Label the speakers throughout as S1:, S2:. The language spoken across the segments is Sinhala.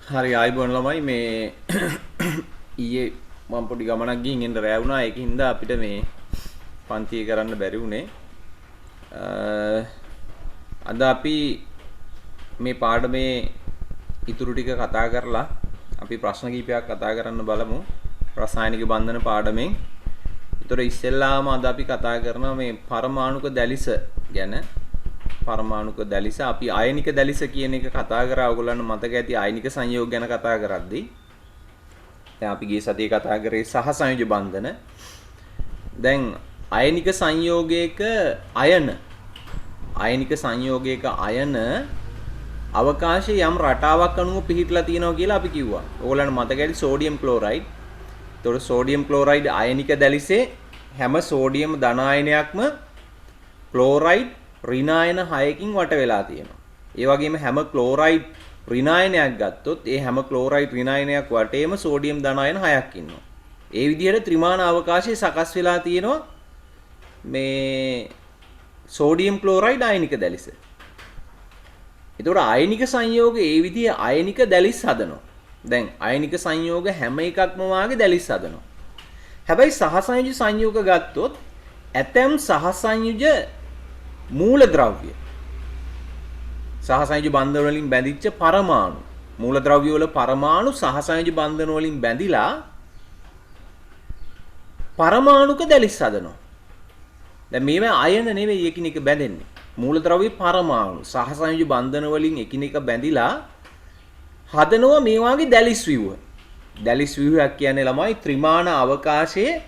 S1: හරි ආයිබෝන් ළමයි මේ ඊයේ මම පොඩි ගමනක් ගිහින් එන්න රැ වුණා ඒකින්ද අපිට මේ පන්තිය කරන්න බැරි වුණේ අද අපි මේ පාඩමේ ඉතුරු ටික කතා කරලා අපි ප්‍රශ්න කිහිපයක් කතා කරන්න බලමු රසායනික බන්ධන පාඩමෙන්. ඒතර ඉස්සෙල්ලාම අද අපි කතා කරනවා මේ පරමාණුක දැලිස ගැන. පරමාණුක දැලිස අපි අයනික දැලිස කියන එක කතා කරා. ඔයගොල්ලන්ට මතක ඇති අයනික සංයෝග ගැන කතා කරද්දී දැන් අපි ගිය සතියේ කතා කරේ සහ සංයෝජ බන්ධන. දැන් අයනික සංයෝගයක අයනික සංයෝගයක අයන අවකාශයේ යම් රටාවක් අනුව පිහිටලා තියෙනවා කියලා අපි කිව්වා. ඔයගොල්ලන්ට මතක ඇති සෝඩියම් ක්ලෝරයිඩ්. ඒතකොට සෝඩියම් ක්ලෝරයිඩ් අයනික දැලිසේ හැම සෝඩියම් ධන අයනයක්ම ක්ලෝරයිඩ් ඍණායන 6කින් වට වෙලා තියෙනවා. ඒ වගේම හැම ක්ලෝරයිඩ් ඍණායනයක් ගත්තොත් ඒ හැම ක්ලෝරයිඩ් ඍණායනයක් වටේම සෝඩියම් ධනායන 6ක් ඉන්නවා. ඒ විදිහට ත්‍රිමාන අවකාශයේ සකස් වෙලා තියෙනවා මේ සෝඩියම් ක්ලෝරයිඩ් අයනික දැලිස. ඒතකොට අයනික සංයෝග ඒ විදිහේ අයනික දැලිස් හදනවා. දැන් අයනික සංයෝග හැම එකක්ම වාගේ දැලිස් හදනවා. හැබැයි සහසංයුජ සංයෝග ගත්තොත් ඇතම් සහසංයුජ මූලද්‍රව්‍ය සහසංයුජ බන්ධන වලින් බැඳිච්ච පරමාණු මූලද්‍රව්‍ය වල පරමාණු සහසංයුජ බන්ධන වලින් බැඳිලා පරමාණුක දැලිස් හදනවා. දැන් මේවා අයන නෙවෙයි එකිනෙක බැඳෙන්නේ. මූලද්‍රව්‍ය පරමාණු සහසංයුජ බන්ධන වලින් එකිනෙක බැඳිලා හදනවා මේ වාගේ දැලිස් ව්‍යුහ. දැලිස් ව්‍යුහයක් කියන්නේ ළමයි ත්‍රිමාන අවකාශයේ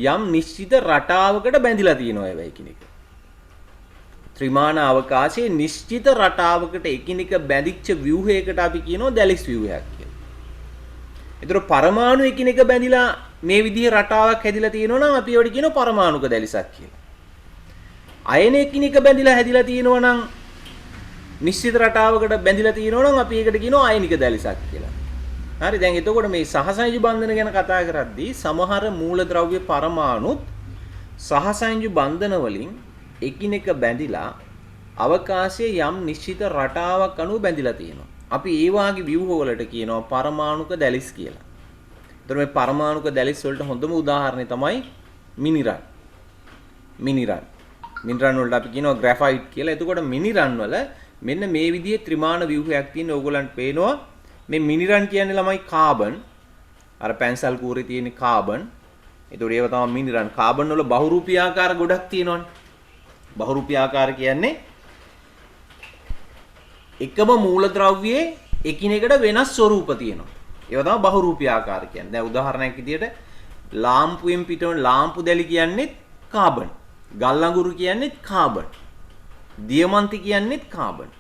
S1: යම් නිශ්චිත රටාවකට බැඳිලා තියෙනවා ඒවා එකිනෙක. ත්‍රිමාන අවකාශයේ නිශ්චිත රටාවකට එකිනෙක බැඳිච්ච ව්‍යුහයකට අපි කියනවා දැලිස් ව්‍යුහයක් කියලා. ඒතර පරමාණු එකිනෙක බැඳිලා මේ විදිහේ රටාවක් හැදිලා තියෙනවා නම් අපි ඒවට කියනවා පරමාණුක දැලිසක් කියලා. අයන එකිනෙක බැඳිලා හැදිලා තියෙනවා නම් නිශ්චිත රටාවකට බැඳිලා තියෙනවා නම් අපි ඒකට කියනවා අයනික දැලිසක් කියලා. හරි දැන් එතකොට මේ සහසංයුජ බන්ධන ගැන කතා කරද්දී සමහර මූලද්‍රව්‍ය පරමාණුත් සහසංයුජ බන්ධන වලින් එකිනෙක බැඳිලා අවකාශයේ යම් නිශ්චිත රටාවක් අනුව බැඳිලා තියෙනවා. අපි ඒ වාගේ ව්‍යුහ වලට කියනවා පරමාණුක දැලිස් කියලා. ඒතර මේ පරමාණුක දැලිස් වලට හොඳම උදාහරණය තමයි මිනිරන්. මිනිරන් වලට අපි කියනවා ග්‍රැෆයිට් කියලා. එතකොට මිනිරන් වල මෙන්න මේ විදිහේ ත්‍රිමාන ව්‍යුහයක් තියෙන ඕගොල්ලන්ට පේනවා. මේ මිනිරන් කියන්නේ ළමයි කාබන්. අර පැන්සල් කූරේ තියෙන කාබන්. ඒතකොට ඒව තමයි මිනිරන්. කාබන් වල බහුරූපී ආකාර ගොඩක් තියෙනවනේ. බහුරූපී ආකාර කියන්නේ එකම මූලද්‍රව්‍යයේ එකිනෙකට වෙනස් ස්වරූප තියෙනවා. ඒවා තමයි බහුරූපී ආකාර කියන්නේ. දැන් උදාහරණයක් විදියට ලාම්පුවෙන් පිටවන ලාම්පු දැලි කියන්නේත් කාබන්. ගල් අඟුරු කියන්නේත් කාබන්. දියමන්ති කියන්නේත් කාබන්.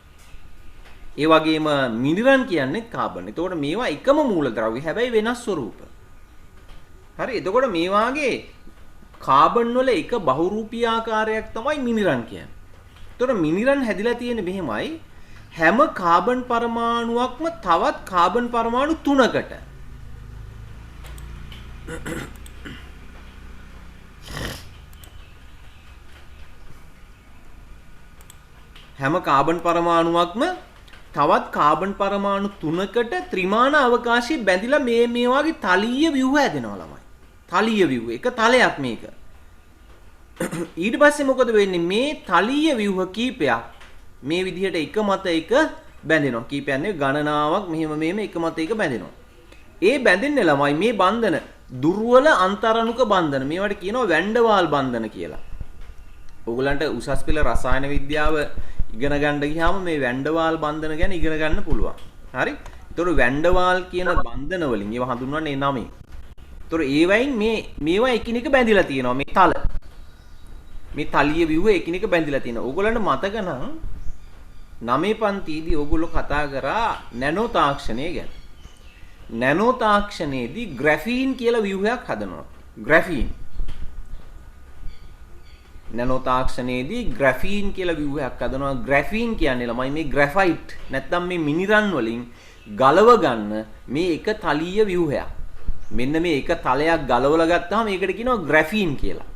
S1: ඒ වගේම මිනිරන් කියන්නේත් කාබන්. එතකොට මේවා එකම මූලද්‍රව්‍ය හැබැයි වෙනස් ස්වරූප. හරි. එතකොට මේ වාගේ කාබන් වල එක බහුරූපී ආකාරයක් තමයි මිනිරන් කියන්නේ. ඒතර මිනිරන් හැදිලා තියෙන්නේ මෙහෙමයි. හැම කාබන් පරමාණුවක්ම තවත් කාබන් පරමාණු 3කට හැම කාබන් පරමාණුවක්ම තවත් කාබන් පරමාණු 3කට ත්‍රිමාන අවකාශයේ බැඳිලා මේ වගේ තලීය ව්‍යුහ හැදෙනවා ළමයි. තලීය ව්‍යුහ එක තලයක් මේක. ඊට පස්සේ මොකද වෙන්නේ? මේ තලීය ව්‍යුහ කීපයක් මේ විදිහට එක මත එක බැඳෙනවා. කීපයක් නෙවෙයි ගණනාවක් මෙහෙම එක මත එක බැඳෙනවා. ඒ බැඳෙන්නේ ළමයි මේ බන්ධන දුර්වල අන්තරණුක බන්ධන. මේවට කියනවා වැන්ඩවාල් බන්ධන කියලා. ඕගලන්ට උසස් පෙළ රසායන විද්‍යාව ඉගෙන ගන්න ගියාම මේ වැන්ඩවාල් බන්ධන ගැන ඉගෙන ගන්න පුළුවන්. හරි? ඒතකොට වැන්ඩවාල් කියන බන්ධන වලින් ඒවා හඳුන්වන්නේ නමෙන්. ඒතකොට ඒවයින් මේවා එකිනෙක බැඳිලා තියෙනවා මේ තල. මේ තලිය ව්‍යුහ එකිනෙක බැඳිලා තියෙනවා. ඕගලන්ට මතක නම් 9 පන්තියේදී ඕගොල්ලෝ කතා කරා නැනෝ තාක්ෂණය ගැන. නැනෝ තාක්ෂණයේදී ග්‍රැෆීන් කියලා ව්‍යුහයක් හදනවා. ග්‍රැෆීන්. නැනෝ තාක්ෂණයේදී ග්‍රැෆීන් කියලා ව්‍යුහයක් හදනවා. ග්‍රැෆීන් කියන්නේ ළමයි මේ ග්‍රැෆයිට් නැත්තම් මේ මිනිරන් වලින් ගලව ගන්න මේ එක තලීය ව්‍යුහයක්. මෙන්න මේ එක තලයක් ගලවලා ගත්තාම ඒකට කියනවා ග්‍රැෆීන් කියලා.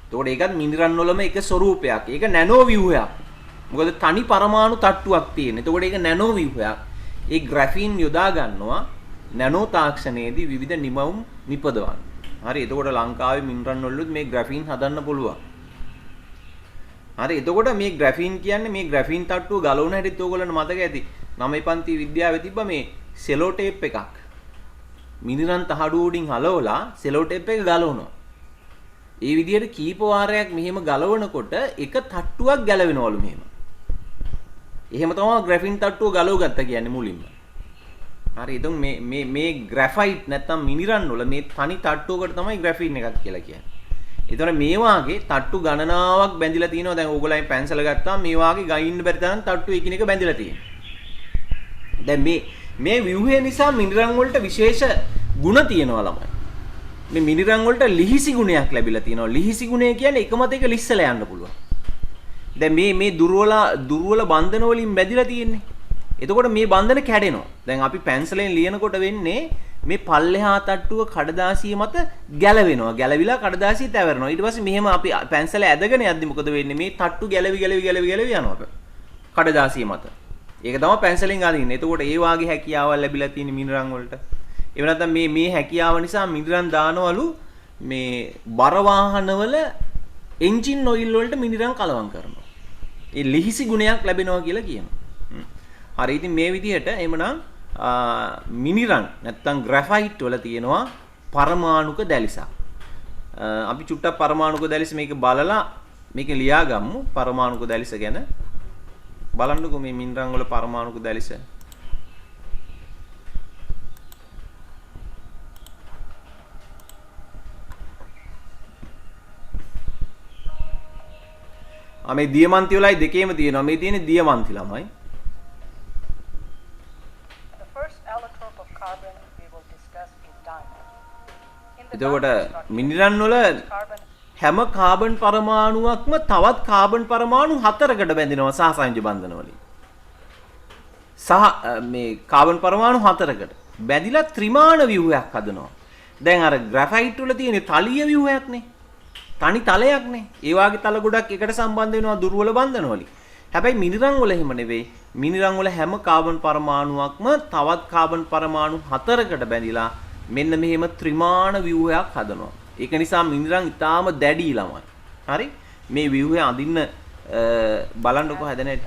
S1: එතකොට ඒකත් මිනිරන් වලම එක ස්වරූපයක්. ඒක නැනෝ ව්‍යුහයක්. මොකද තනි පරමාණු තට්ටුවක් තියෙන. එතකොට ඒක නැනෝ ව්‍යුහයක්. ඒ ග්‍රැෆීන් යොදා ගන්නවා නැනෝ තාක්ෂණයේදී විවිධ නිමවුම් නිපදවන්න. හරි. එතකොට ලංකාවේ මිනිරන් වලුත් මේ ග්‍රැෆීන් හදන්න පුළුවන්. හරි. එතකොට මේ ග්‍රැෆීන් කියන්නේ මේ ග්‍රැෆීන් තට්ටුව ගලවන හැටිත් ඕගොල්ලන්ට මතක ඇති. 9 පන්ති විද්‍යාවේ තිබ්බ මේ සෙලෝ ටේප් එකක්. මිනිරන් තහඩු උඩින් හලවලා සෙලෝ ටේප් එක ගලවනවා. ඒ විදිහට කීප වාරයක් මෙහෙම ගලවනකොට එක තට්ටුවක් ගැලවෙනවලු මෙහෙම. එහෙම තමයි ග්‍රැෆීන් තට්ටුව ගලව ගත්තා කියන්නේ මුලින්ම. හරි. එතකොට මේ ග්‍රැෆයිට් නැත්තම් මිනිරන් වල මේ තනි තට්ටුවකට තමයි ග්‍රැෆීන් එකක් කියලා කියන්නේ. ඒතකොට මේ වාගේ තට්ටු ගණනාවක් බැඳිලා තිනවා. දැන් ඕගොල්ලන් පැන්සල ගත්තාම මේ වාගේ ගයින්න බැරි තරම් තට්ටු එකිනෙක බැඳිලා තියෙනවා. දැන් මේ ව්‍යුහය නිසා මිනිරන් වලට විශේෂ ಗುಣ තියෙනවා ළමයි. මේ මිනිරන් වලට ලිහිසි ගුණයක් ලැබිලා තියෙනවා. ලිහිසි ගුණය කියන්නේ එකම තේක ලිස්සලා යන්න පුළුවන්. දැන් මේ දුර්වල බන්ධන වලින් බැඳිලා තියෙන්නේ. එතකොට මේ බන්ධන කැඩෙනවා. දැන් අපි පැන්සලෙන් ලියනකොට වෙන්නේ මේ පල්ලෙහා තට්ටුව කඩදාසිය මත ගැලවෙනවා. ගැලවිලා කඩදාසිය තැවරෙනවා. ඊට පස්සේ මෙහෙම අපි පැන්සල ඇදගෙන යද්දි මොකද වෙන්නේ? මේ තට්ටු ගැලවි යනවා කඩදාසිය මත. ඒක තමයි පැන්සලෙන් අදින්නේ. එතකොට ඒ වාගේ හැකියාවල් ලැබිලා තියෙන මිනිරන් වලට. ඒ වෙනත්නම් මේ හැකියාව නිසා මිනිරන් දානවලු මේ බර වාහනවල එන්ජින් ඔයිල් වලට මිනිරන් කලවම් කරනවා. ඒ ලිහිසි ගුණයක් ලැබෙනවා කියලා කියනවා. හරි. ඉතින් මේ විදිහට එhmenan මිනිරන් නැත්තම් ග්‍රැෆයිට් වල තියෙනවා පරමාණුක දැලිසක්. අපි චුට්ටක් පරමාණුක දැලිස මේක බලලා මේක ලියාගමු. පරමාණුක දැලිස ගැන බලන්නකෝ මේ මිනිරන් වල පරමාණුක දැලිස. මේ දියමන්ති වලයි දෙකේම තියෙනවා. මේ තියෙන්නේ දියමන්ති ළමයි. එතකොට මිනිරන් වල හැම කාබන් පරමාණුවක්ම තවත් කාබන් පරමාණු 4කට බැඳෙනවා සහසංයෝජ බන්ධන වලින්. මේ කාබන් පරමාණු 4කට බැඳිලා ත්‍රිමාන ව්‍යුහයක් හදනවා. දැන් අර ග්‍රැෆයිට් වල තියෙන තලීය ව්‍යුහයක්නේ. තනි තලයක්නේ. ඒ වාගේ තල ගොඩක් එකට සම්බන්ධ වෙනවා දුර්වල බන්ධන වලින්. හැබැයි මිනිරන් වල එහෙම නෙවෙයි. මිනිරන් වල හැම කාබන් පරමාණුවක්ම තවත් කාබන් පරමාණු 4කට බැඳිලා මෙන්න මෙහෙම ත්‍රිමාන ව්‍යුහයක් හදනවා. ඒක නිසා මිනිරන් ඊටාම දැඩි ළමයි. හරි? මේ ව්‍යුහය අඳින්න බලන්නකො හැදෙන හැටි.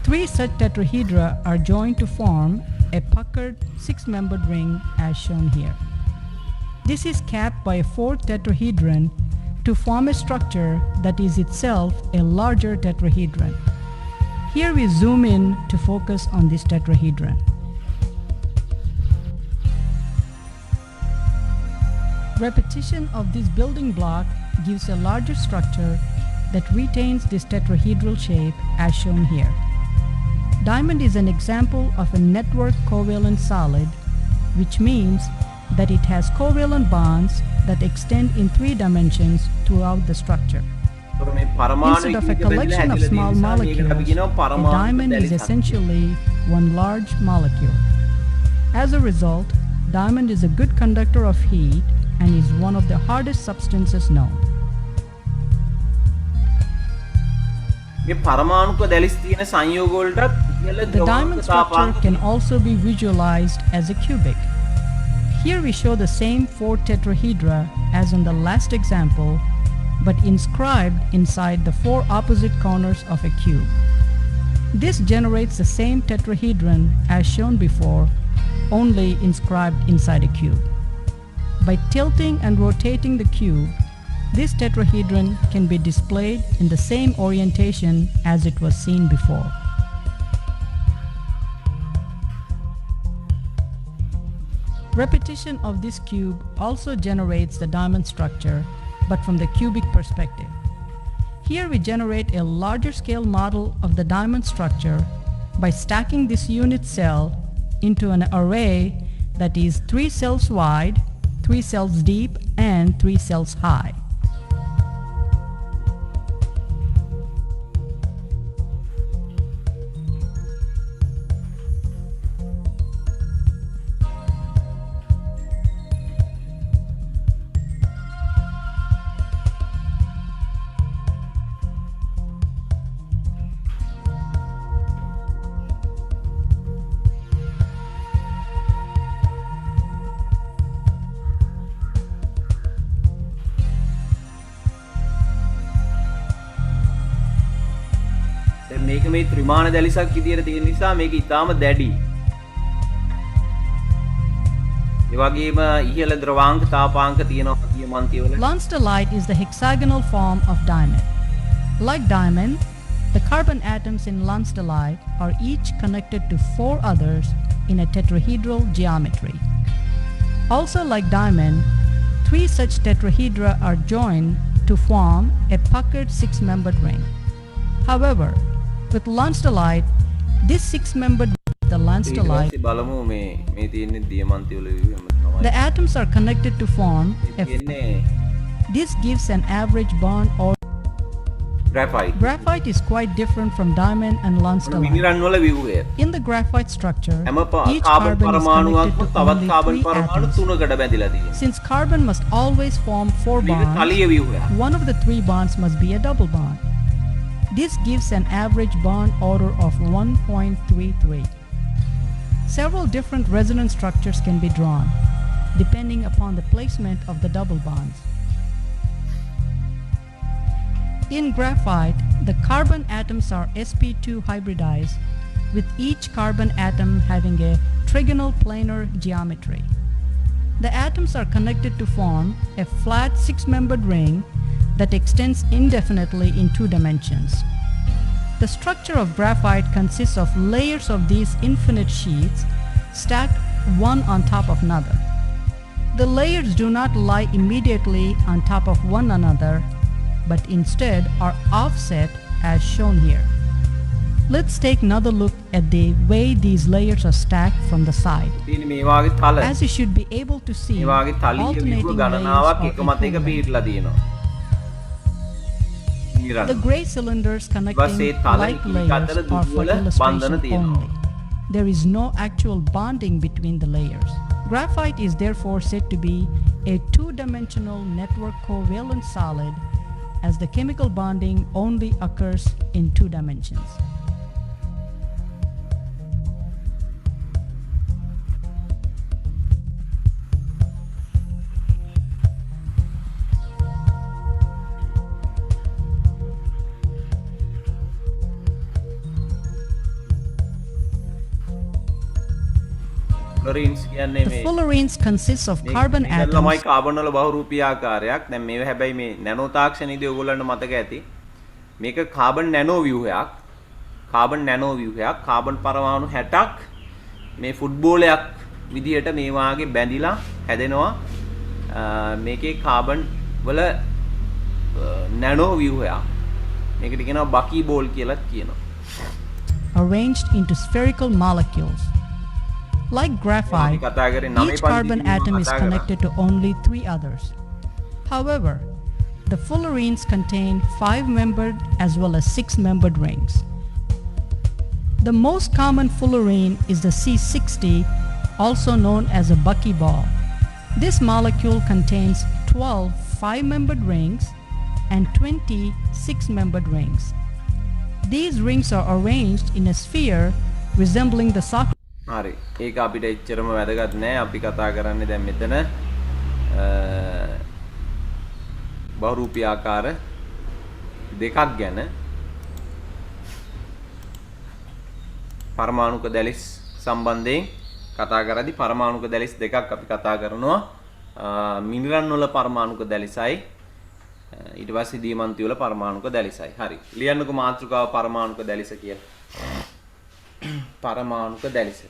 S2: Three such tetrahedra are joined to form a puckered six-membered ring as shown here. This is capped by a fourth tetrahedron to form a structure that is itself a larger tetrahedron. Here we zoom in to focus on this tetrahedron. Repetition of this building block gives a larger structure that retains this tetrahedral shape as shown here. Diamond is an example of a network covalent solid, which means that it has covalent bonds that extend in 3 dimensions throughout the structure.
S1: ඒතකොට මේ පරමාණු
S2: Instead of a
S1: එකිනෙක බැඳිලා
S2: collection of
S1: හැදිලා තියෙන
S2: small
S1: නිසා මේකට අපි
S2: molecules,
S1: කියනවා
S2: a
S1: පරමාණු
S2: diamond is
S1: දැලිසක්.
S2: essentially one large molecule. As a result, diamond is a good conductor of heat and is one of the hardest substances known.
S1: මේ පරමාණුක දැලිස් තියෙන සංයෝග වලටත් ඉහළ
S2: The
S1: ද්‍රවාංක
S2: diamond structure
S1: තාපාංක
S2: can also be visualized as a cubic. Here we show the same 4 tetrahedra as in the last example, but inscribed inside the 4 opposite corners of a cube. This generates the same tetrahedron as shown before, only inscribed inside a cube. By tilting and rotating the cube, this tetrahedron can be displayed in the same orientation as it was seen before. Repetition of this cube also generates the diamond structure, but from the cubic perspective. Here we generate a larger scale model of the diamond structure by stacking this unit cell into an array that is 3 cells wide, 3 cells deep, and 3 cells high.
S1: දැන් මේක මේ ත්‍රිමාණ දැලිසක් විදියට තියෙන නිසා මේක ඊටාම දැඩි. ඒ වගේම ඉහළ ද්‍රවාංක තාපාංක තියෙනවා කියමන්තිය වල.
S2: Lonsdaleite is the hexagonal form of diamond. Like diamond, the carbon atoms in lonsdaleite are each connected to 4 others in a tetrahedral geometry. Also like diamond, 3 such tetrahedra are joined to form a puckered 6-membered ring. However, with lonsdaleite, this 6-membered the lonsdaleite,
S1: ඊට පස්සේ බලමු මේ තියෙන්නේ දියමන්තිය වල එහෙම තමයි.
S2: the atoms are connected to form a
S1: තියෙන්නේ
S2: this gives an average bond or
S1: graphite.
S2: graphite is quite different from diamond and lonsdaleite.
S1: මිනිරන් වල view එක.
S2: In the graphite structure,
S1: හැම
S2: each
S1: carbon
S2: carbon is
S1: පරමාණුවක්ම
S2: connected to
S1: තවත්
S2: only
S1: කාබන්
S2: 3
S1: පරමාණු
S2: atoms.
S1: 3කට බැඳිලා තියෙනවා.
S2: Since carbon must always form 4
S1: මේක
S2: bonds,
S1: තලිය view එකක්.
S2: one of the 3 bonds must be a double bond. This gives an average bond order of 1.33. Several different resonance structures can be drawn, depending upon the placement of the double bonds. In graphite, the carbon atoms are sp2 hybridized, with each carbon atom having a trigonal planar geometry. The atoms are connected to form a flat 6-membered ring that extends indefinitely in 2 dimensions. The structure of graphite consists of layers of these infinite sheets stacked one on top of another. The layers do not lie immediately on top of one another, but instead are offset as shown here. Let's take another look at the way these layers are stacked from the side.
S1: තියෙන්නේ මේ වාගේ තල.
S2: As you should be able to see,
S1: මේ වාගේ තලිය view
S2: alternating
S1: ගණනාවක්
S2: layers
S1: එක
S2: are
S1: මත එක
S2: equivalent.
S1: පිටලා තියෙනවා. මිනිරන්.
S2: The gray cylinders connecting
S1: ඊපස්සේ තල
S2: like
S1: එකිනෙක
S2: layers
S1: අතර
S2: are for
S1: දුර්වල බන්ධන
S2: illustration
S1: තියෙනවා.
S2: only. There is no actual bonding between the layers. Graphite is therefore said to be a 2-dimensional network covalent solid, as the chemical bonding only occurs in 2 dimensions.
S1: ෆ්ලොරින්ස් කියන්නේ
S2: The
S1: මේ
S2: fullerenes consists of carbon
S1: මේක ළමයි
S2: atoms.
S1: කාබන් වල බහුරූපී ආකාරයක්. දැන් මේව හැබැයි මේ නැනෝ තාක්ෂණයේදී ඔයගොල්ලන්ට මතක ඇති. මේක කාබන් නැනෝ ව්‍යුහයක්. කාබන් නැනෝ ව්‍යුහයක්. කාබන් පරමාණු 60ක් මේ ෆුට්බෝලයක් විදියට මේ වාගේ බැඳිලා හැදෙනවා. මේකේ කාබන් වල නැනෝ ව්‍යුහයක්. මේකට කියනවා බකී බෝල් කියලාත් කියනවා.
S2: Arranged into spherical molecules. Like graphite,
S1: කතා කරේ 9
S2: each carbon atom is connected to only 3 others. However, the fullerenes contain 5-membered as well as 6-membered rings. The most common fullerene is the C60, also known as a buckyball. This molecule contains 12 5-membered rings and 20 6-membered rings. These rings are arranged in a sphere resembling the soccer.
S1: හරි. ඒක අපිට එච්චරම වැදගත් නෑ. අපි කතා කරන්නේ දැන් මෙතන බහුරූපී ආකාර දෙකක් ගැන. පරමාණුක දැලිස් සම්බන්ධයෙන් කතා කරද්දී පරමාණුක දැලිස් දෙකක් අපි කතා කරනවා. මිනිරන් වල පරමාණුක දැලිසයි ඊට පස්සේ දීමන්ති වල පරමාණුක දැලිසයි. හරි. ලියන්නකෝ මාතෘකාව පරමාණුක දැලිස කියලා. පරමාණුක දැලිස.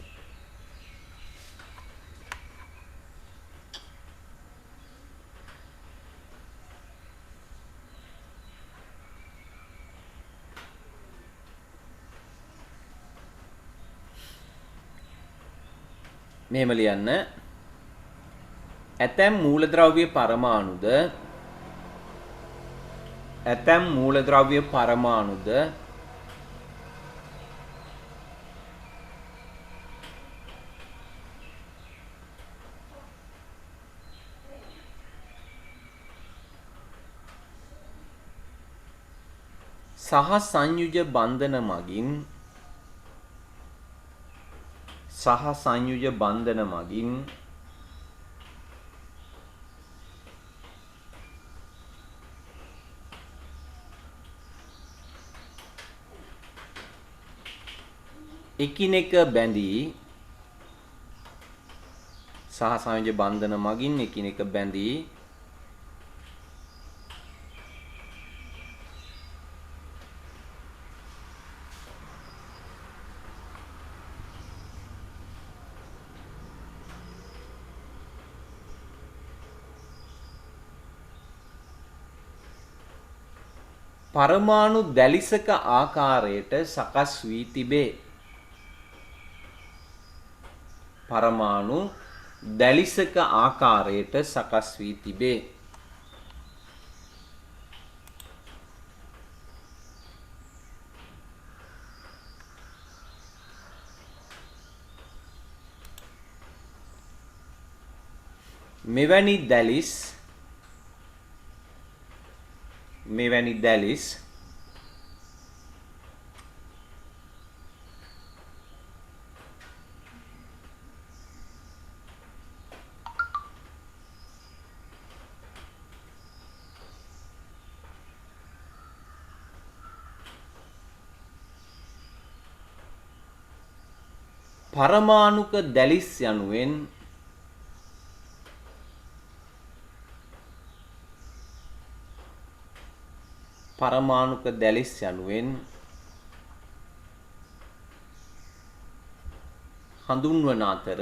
S1: මෙහෙම ලියන්න. ඇතැම් මූලද්‍රව්‍ය පරමාණුද සහ සංයුජ බන්ධන මගින් එකිනෙක බැඳී සහ සංයුජ බන්ධන මගින් එකිනෙක බැඳී පරමාණු දැලිසක ආකාරයට සකස් වී තිබේ. පරමාණු දැලිසක ආකාරයට සකස් වී තිබේ. මෙවැනි දැලිස් පරමාණුක දැලිස් යනුවෙන් හඳුන්වන අතර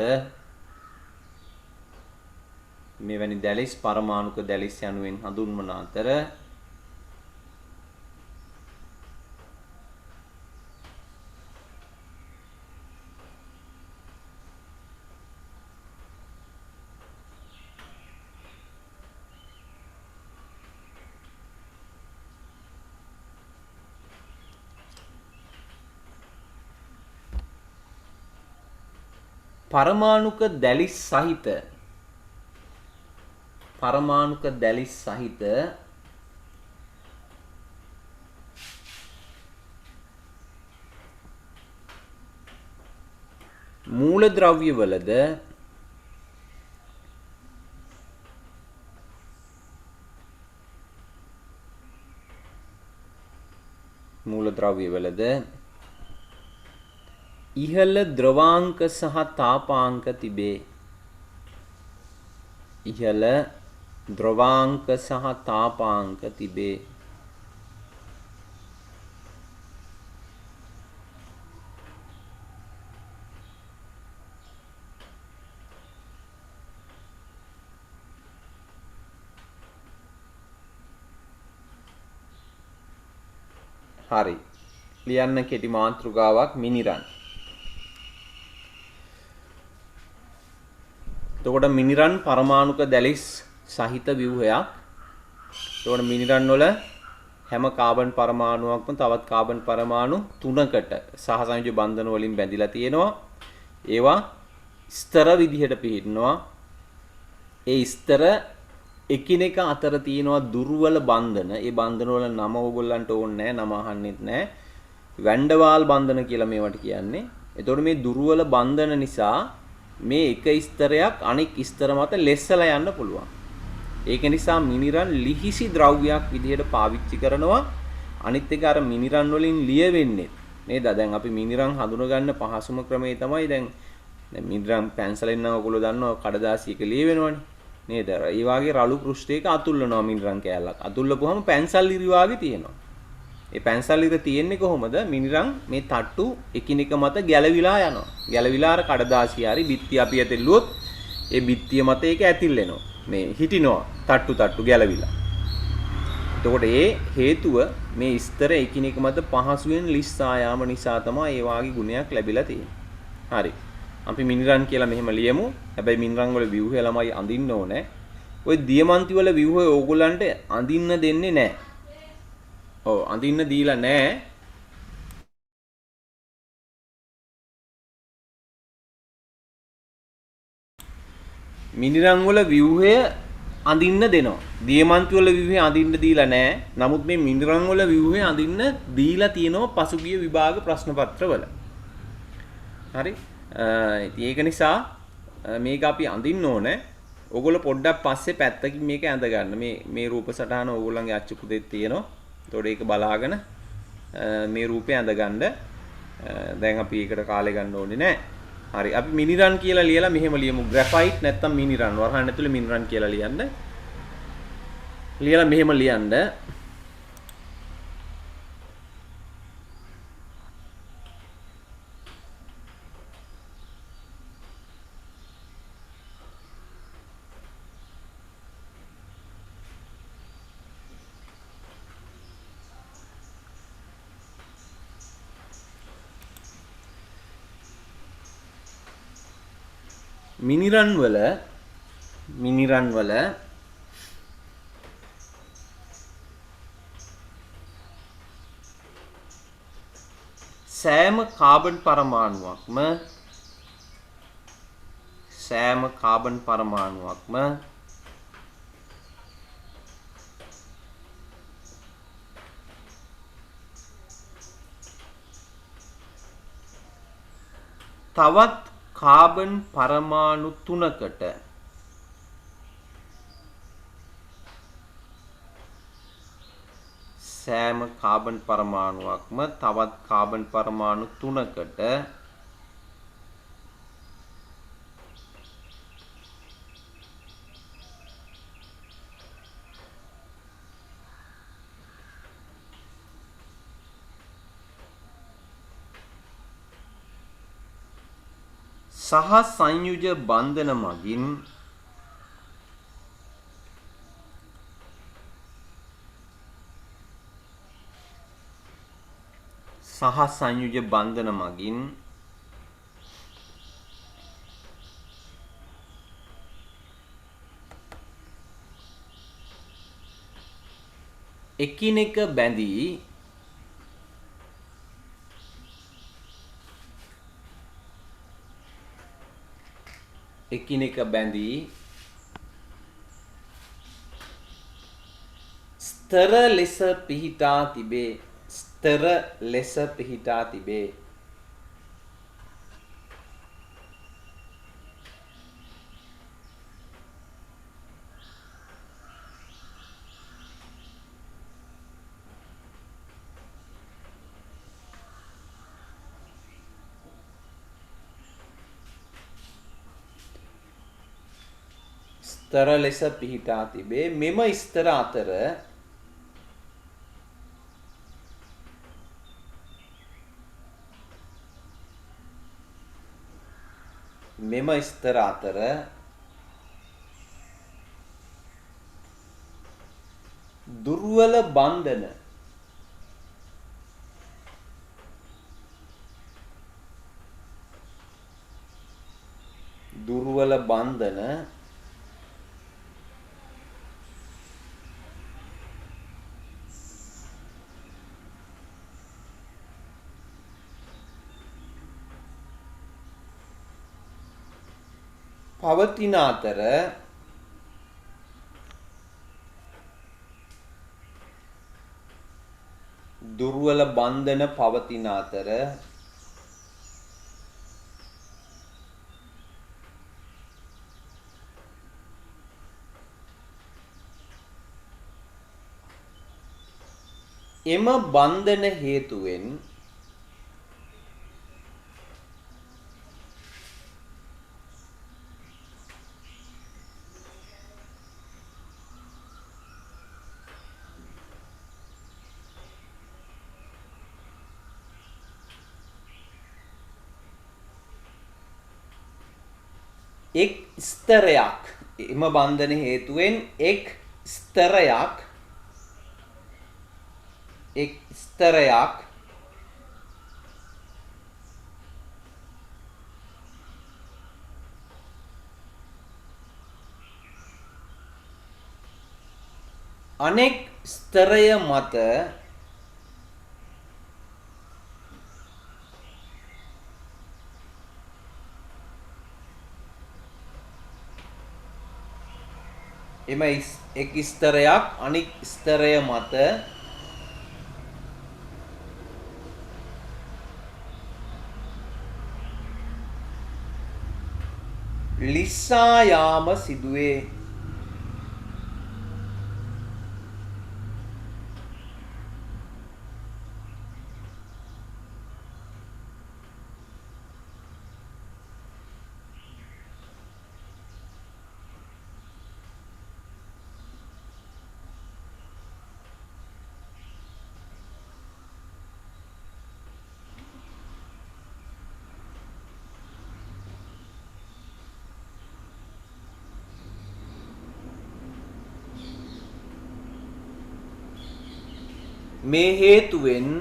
S1: මෙවැනි දැලිස් පරමාණුක දැලිස් යනුවෙන් හඳුන්වන අතර පරමාණුක දැලිස් සහිත මූලද්‍රව්‍යවලද ඉහළ ද්‍රවාංක සහ තාපාංක තිබේ. ඉහළ ද්‍රවාංක සහ තාපාංක තිබේ. හරි. ලියන්න කෙටි මාතෘකාවක් මිනිරන්. එතකොට මිනිරන් පරමාණුක දැලිස් සහිත ව්‍යුහයක්. ඒකට මිනිරන් වල හැම කාබන් පරමාණුවක්ම තවත් කාබන් පරමාණු 3කට සහසංයෝජ බන්ධන වලින් බැඳිලා තියෙනවා. ඒවා ස්තර විදිහට පිහිටනවා. ඒ ස්තර එකිනෙක අතර තියෙනවා දුර්වල බන්ධන. ඒ බන්ධන වල නම ඕගොල්ලන්ට ඕනේ නැහැ. නම අහන්නෙත් නැහැ. වැන්ඩවාල් බන්ධන කියලා මේවට කියන්නේ. එතකොට මේ දුර්වල බන්ධන නිසා මේ එක ස්තරයක් අනෙක් ස්තර මත ලෙස්සලා යන්න පුළුවන්. ඒක නිසා මිනිරන් ලිහිසි ද්‍රව්‍යයක් විදිහට පාවිච්චි කරනවා. අනිත් එක අර මිනිරන් වලින් ලියවෙන්නේ නේද? දැන් අපි මිනිරන් හඳුනගන්න පහසුම ක්‍රමය තමයි දැන් මිනිරන් පැන්සලෙන් නම් ඔයගොල්ලෝ දන්නවා කඩදාසියක ලියවෙනවනේ නේද? ඒ වගේ රළු පෘෂ්ඨයක අතුල්ලනවා මිනිරන් කෑල්ලක්. අතුල්ලපුවම පැන්සල් ඉරි වාගේ තියෙනවා. ඒ පැන්සල් ඉර තියෙන්නේ කොහොමද? මිනිරන් මේ තට්ටු එකිනෙක මත ගැලවිලා යනවා. ගැලවිලා අර කඩදාසිය හරි බිත්තිය අපි ඇතෙල්ලුවොත් ඒ බිත්තිය මත ඒක ඇතිල්ලෙනවා. මේ හිටිනවා තට්ටු ගැලවිලා. එතකොට ඒ හේතුව මේ ස්තර එකිනෙක මත පහසුවෙන් ලිස්සා යාම නිසා තමයි ඒ වාගේ ගුණයක් ලැබිලා තියෙන්නේ. හරි. අපි මිනිරන් කියලා මෙහෙම ලියමු. හැබැයි මිනිරන් වල ව්‍යුහය ළමයි අඳින්න ඕනේ. ওই දියමන්ති වල ව්‍යුහය ඕගොල්ලන්ට අඳින්න දෙන්නේ නැහැ. ඔව් අඳින්න දීලා නැහැ. මිනිරන් වල ව්‍යුහය අඳින්න දෙනවා. දියමන්ති වල ව්‍යුහය අඳින්න දීලා නැහැ. නමුත් මේ මිනිරන් වල ව්‍යුහය අඳින්න දීලා තියෙනවා පසුගිය විභාග ප්‍රශ්න පත්‍රවල. හරි. ඒක නිසා මේක අපි අඳින්න ඕනේ. ඕගොල්ලෝ පොඩ්ඩක් පස්සේ පැත්තකින් මේක ඇඳ ගන්න. මේ රූප සටහන ඕගොල්ලන්ගේ අච්චු පුතේ තියෙනවා. ඒතකොට ඒක බලාගෙන මේ රූපය ඇඳ ගන්න. දැන් අපි ඒකට කාලේ ගන්න ඕනේ නැහැ. හරි අපි මිනිරන් කියලා ලියලා මෙහෙම ලියමු ග්‍රැෆයිට් නැත්තම් මිනිරන් වරහන් ඇතුලේ මිනිරන් කියලා ලියන්න. ලියලා මෙහෙම ලියන්න. මිනිරන් වල සෑම කාබන් පරමාණුවක්ම තවත් කාබන් පරමාණු 3කට සෑම කාබන් පරමාණුවක්ම තවත් කාබන් පරමාණු 3කට සහ සංයුජ බන්ධන මගින් එකිනෙක බැඳී ස්තර ලෙස පිහිටා තිබේ. මෙම ස්තර අතර දුර්වල බන්ධන පවතින අතර දුර්වල බන්ධන පවතින අතර එම බන්ධන හේතුවෙන් එක් ස්තරයක් එම බන්ධන හේතුවෙන් එක් ස්තරයක් අනෙක් ස්තරය මත එම එක් ස්තරයක් අනෙක් ස්තරය මත ලිස්සා යාම සිදුවේ. මේ හේතුවෙන්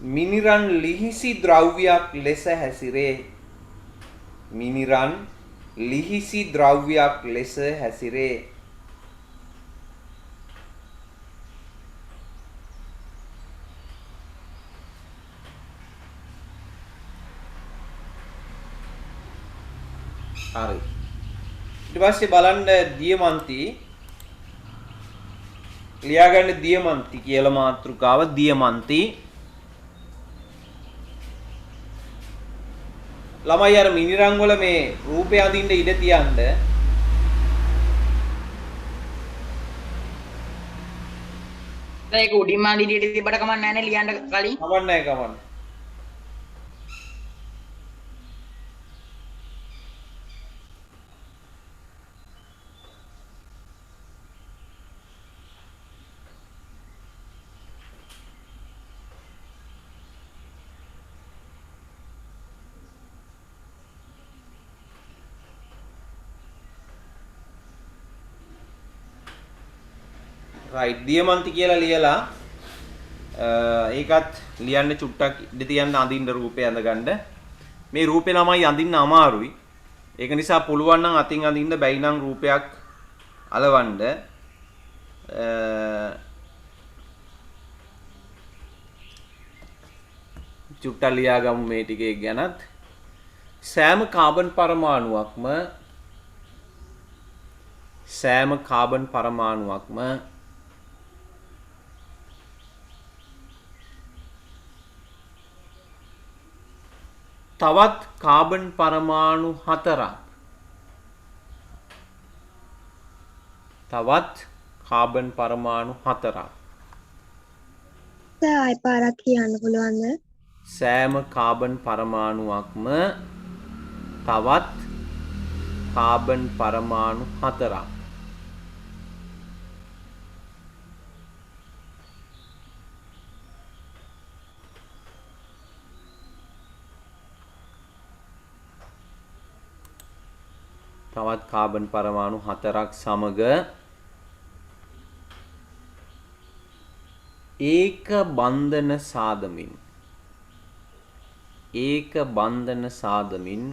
S1: මිනිරන් ලිහිසි ද්‍රව්‍යයක් ලෙස හැසිරේ. මිනිරන් ලිහිසි ද්‍රව්‍යයක් ලෙස හැසිරේ. හරි. ඊට පස්සේ බලන්න දියමන්ති ලියාගන්න දියමන්ති කියලා මාතෘකාව දියමන්ති ළමයි අර මිනිරන් වල මේ රූපය අඳින්න ඉඩ තියන්න
S3: ඒක උඩින්ම අඳින්න තිබ්බට කමක් නැහැ නේ ලියන්න කලින්.
S1: කමක් නැහැ කමක්. right දියමන්ති කියලා ලියලා ඒකත් ලියන්න චුට්ටක් ඉඳ තියන්න අඳින්න රූපේ අඳගන්න. මේ රූපේ ළමයි අඳින්න අමාරුයි. ඒක නිසා පුළුවන් නම් අතින් අඳින්න බැයි නම් රූපයක් අලවන්න. චුට්ටක් ලියාගමු මේ ටිකේ ගැනත්. සෑම කාබන් පරමාණුවක්ම තවත් කාබන් පරමාණු හතරක්
S4: ආයි පාරක් කියන්න පුළුවන්ද?
S1: සෑම කාබන් පරමාණුවක්ම තවත් කාබන් පරමාණු හතරක් සමග ඒක බන්ධන සාදමින් ඒක බන්ධන සාදමින්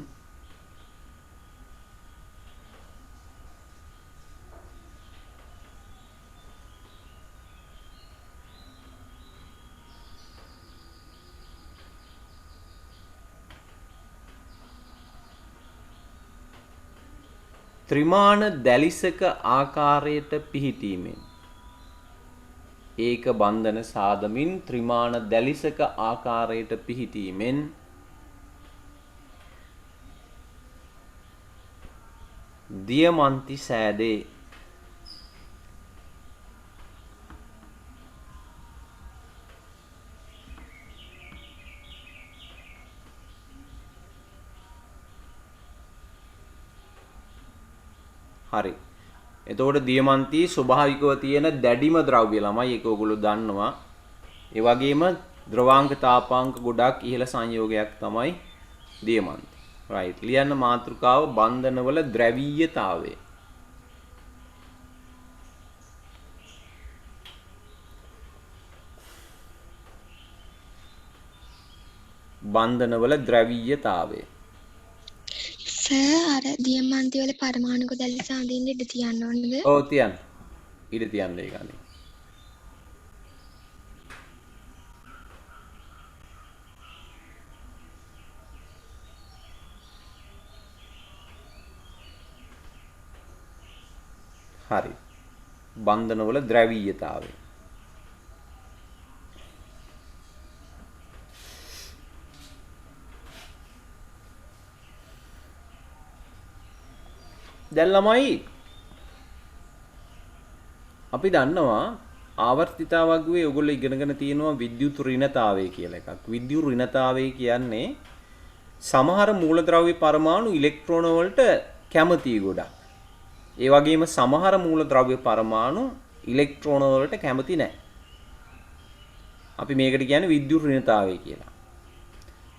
S1: ත්‍රිමාණ දැලිසක ආකාරයට පිහිටීමෙන් ඒක බන්ධන සාදමින් ත්‍රිමාණ දැලිසක ආකාරයට පිහිටීමෙන් දියමන්ති සෑදේ හරි. එතකොට දියමන්ති ස්වභාවිකව තියෙන දැඩිම ද්‍රව්‍ය ළමයි ඒක ඔයගොල්ලෝ දන්නවා. ඒ වගේම ද්‍රවාංක තාපාංක ගොඩක් ඉහළ සංයෝගයක් තමයි දියමන්ති. right. ලියන්න මාතෘකාව බන්ධනවල ද්‍රවීයතාවය. බන්ධනවල ද්‍රවීයතාවය.
S4: සර් අර දියමන්ති වල පරමාණුක දැලිස අඳින්න ඉඩ තියන්න ඕනද?
S1: ඔව් තියන්න. ඉඩ තියන්න ඒක අනේ. හරි. බන්ධනවල ද්‍රවීයතාවය. දැන් ළමයි අපි දන්නවා ආවර්තිතාවග්ගුවේ ඔයගොල්ලෝ ඉගෙනගෙන තියෙනවා විද්‍යුත් ඍණතාවය කියලා එකක්. විද්‍යුත් ඍණතාවය කියන්නේ සමහර මූලද්‍රව්‍ය පරමාණු ඉලෙක්ට්‍රෝන වලට කැමතියි ගොඩක්. ඒ වගේම සමහර මූලද්‍රව්‍ය පරමාණු ඉලෙක්ට්‍රෝන වලට කැමති නැහැ. අපි මේකට කියන්නේ විද්‍යුත් ඍණතාවය කියලා.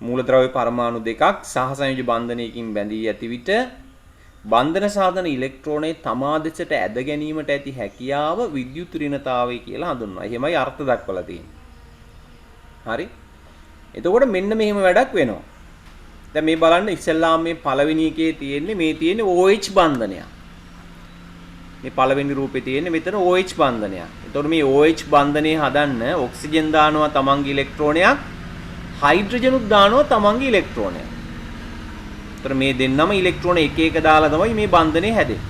S1: මූලද්‍රව්‍ය පරමාණු දෙකක් සහසංයෝජ බන්ධනයකින් බැඳී ඇති විට බන්ධන සාධන ඉලෙක්ට්‍රෝනයේ තමා දෙසට ඇද ගැනීමට ඇති හැකියාව විද්‍යුත් ඍණතාවය කියලා හඳුන්වනවා. එහෙමයි අර්ථ දක්වලා තියෙන්නේ. හරි. එතකොට මෙන්න මෙහෙම වැඩක් වෙනවා. දැන් මේ බලන්න ඉස්සෙල්ලාම මේ පළවෙනි එකේ තියෙන්නේ මේ තියෙන්නේ OH බන්ධනයක්. මේ පළවෙනි රූපේ තියෙන්නේ මෙතන OH බන්ධනයක්. එතකොට මේ OH බන්ධනය හදන්න ඔක්සිජන් දානවා තමන්ගේ ඉලෙක්ට්‍රෝනයක්, හයිඩ්‍රජන් උත් දානවා තමන්ගේ ඉලෙක්ට්‍රෝනයක්. එතකොට මේ දෙන්නම ඉලෙක්ට්‍රෝන එක එක දාලා තමයි මේ බන්ධනේ හැදෙන්නේ.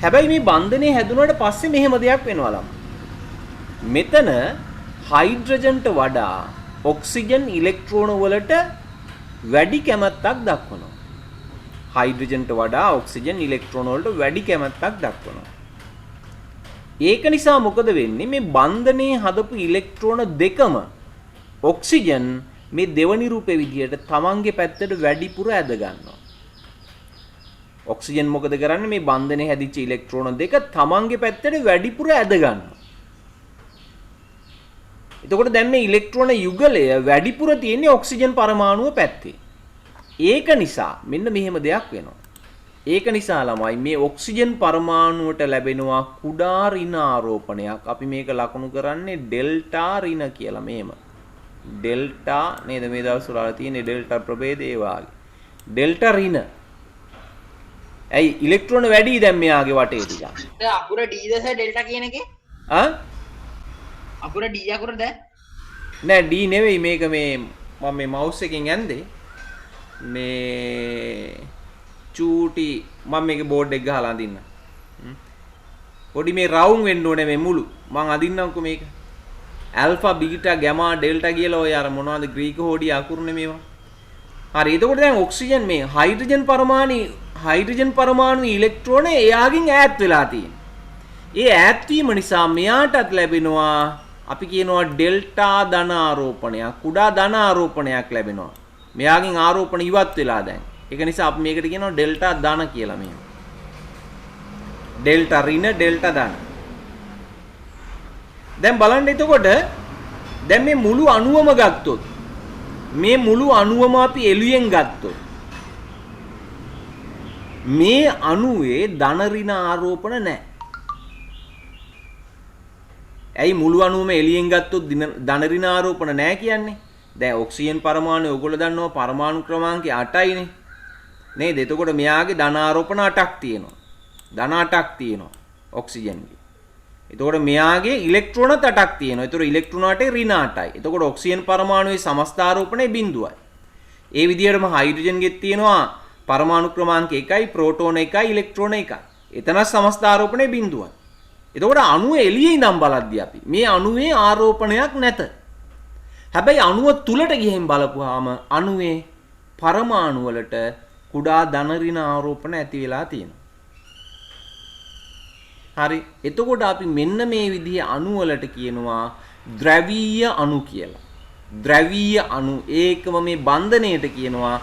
S1: හැබැයි මේ බන්ධනේ හැදුනට පස්සේ මෙහෙම දෙයක් වෙනවා ළම. මෙතන හයිඩ්‍රජන්ට වඩා ඔක්සිජන් ඉලෙක්ට්‍රෝන වලට වැඩි කැමැත්තක් දක්වනවා. හයිඩ්‍රජන්ට වඩා ඔක්සිජන් ඉලෙක්ට්‍රෝන වලට වැඩි කැමැත්තක් දක්වනවා. ඒක නිසා මොකද වෙන්නේ? මේ බන්ධනේ හදපු ඉලෙක්ට්‍රෝන දෙකම ඔක්සිජන් මේ දෙවනි රූපේ විදියට තමන්ගේ පැත්තට වැඩිපුර ඇද ගන්නවා. ඔක්සිජන් මොකද කරන්නේ? මේ බන්ධනේ හැදිච්ච ඉලෙක්ට්‍රෝන දෙක තමන්ගේ පැත්තට වැඩිපුර ඇද ගන්නවා. එතකොට දැන් මේ ඉලෙක්ට්‍රෝන යුගලය වැඩිපුර තියෙන්නේ ඔක්සිජන් පරමාණුව පැත්තේ. ඒක නිසා මෙන්න මෙහෙම දෙයක් වෙනවා. ඒක නිසා ළමයි මේ ඔක්සිජන් පරමාණුවට ලැබෙනවා කුඩා ඍණ ආරෝපණයක්. අපි මේක ලකුණු කරන්නේ ඩෙල්ටා ඍණ කියලා මෙහෙම. ඩෙල්ටා නේද මේ දවස්වල වල තියෙන්නේ ඩෙල්ටා ප්‍රභේද ඒ වාගේ. ඩෙල්ටා ඍණ. ඇයි ඉලෙක්ට්‍රෝන වැඩි දැන් මෙයාගේ වටේ ටික.
S3: දැන් අකුර D ද සර් ඩෙල්ටා කියන එකේ? අකුර D අකුරද?
S1: නෑ D නෙවෙයි මේක මේ මම මේ මවුස් එකෙන් ඇන්දේ. මේ චූටි මම මේක බෝඩ් එක ගහලා අඳින්න. පොඩි මේ රවුම් වෙන්න ඕනේ මේ මුළු. මං අඳින්නම්කෝ මේක. ඇල්ෆා බීටා ගැමා ඩෙල්ටා කියලා ඔය අර මොනවද ග්‍රීක හෝඩිය අකුරුනේ මේවා. හරි. එතකොට දැන් ඔක්සිජන් මේ හයිඩ්‍රජන් පරමාණු ඉලෙක්ට්‍රෝනේ එයාගෙන් ඈත් වෙලා තියෙනවා. ඒ ඈත් වීම නිසා මෙයාටත් ලැබෙනවා අපි කියනවා ඩෙල්ටා ධන ආරෝපණයක්, කුඩා ධන ආරෝපණයක් ලැබෙනවා. මෙයාගෙන් ආරෝපණ ඉවත් වෙලා දැන්. ඒක නිසා අපි මේකට කියනවා ඩෙල්ටා ධන කියලා මෙහෙම. ඩෙල්ටා ඍණ ඩෙල්ටා ධන. දැන් බලන්න එතකොට දැන් මේ මුළු අණුවම ගත්තොත් මේ මුළු අණුවම අපි එළියෙන් ගත්තොත් මේ අණුවේ ධන ඍණ ආරෝපණ නැහැ. ඇයි මුළු අණුවම එළියෙන් ගත්තොත් ධන ඍණ ආරෝපණ නැහැ කියන්නේ? දැන් ඔක්සිජන් පරමාණු ඔයගොල්ලෝ දන්නවා පරමාණු ක්‍රමාංකය 8යිනේ. නේද? එතකොට මෙයාගේ ධන ආරෝපණ 8ක් තියෙනවා. ධන 8ක් තියෙනවා ඔක්සිජන්ගේ. එතකොට මෙයාගේ ඉලෙක්ට්‍රෝන 8ක් තියෙනවා. එතකොට ඉලෙක්ට්‍රෝන 8 ඍණ 8යි. එතකොට ඔක්සිජන් පරමාණුවේ සමස්ත ආරෝපණය 0යි. ඒ විදිහටම හයිඩ්‍රජන්ගෙත් තියෙනවා පරමාණු ක්‍රමාංක 1යි, ප්‍රෝටෝන 1යි, ඉලෙක්ට්‍රෝන 1යි. එතන සමස්ත ආරෝපණය 0යි. එතකොට අණුව එළියේ ඉඳන් බලද්දී අපි මේ අණුවේ ආරෝපණයක් නැත. හැබැයි අණුව තුලට ගිහින් බලපුවාම අණුවේ පරමාණු වලට කුඩා ධන ඍණ ආරෝපණ ඇති වෙලා තියෙනවා. හරි. එතකොට අපි මෙන්න මේ විදිහේ අණු වලට කියනවා ද්‍රවීය අණු කියලා. ද්‍රවීය අණු ඒකම මේ බන්ධනයට කියනවා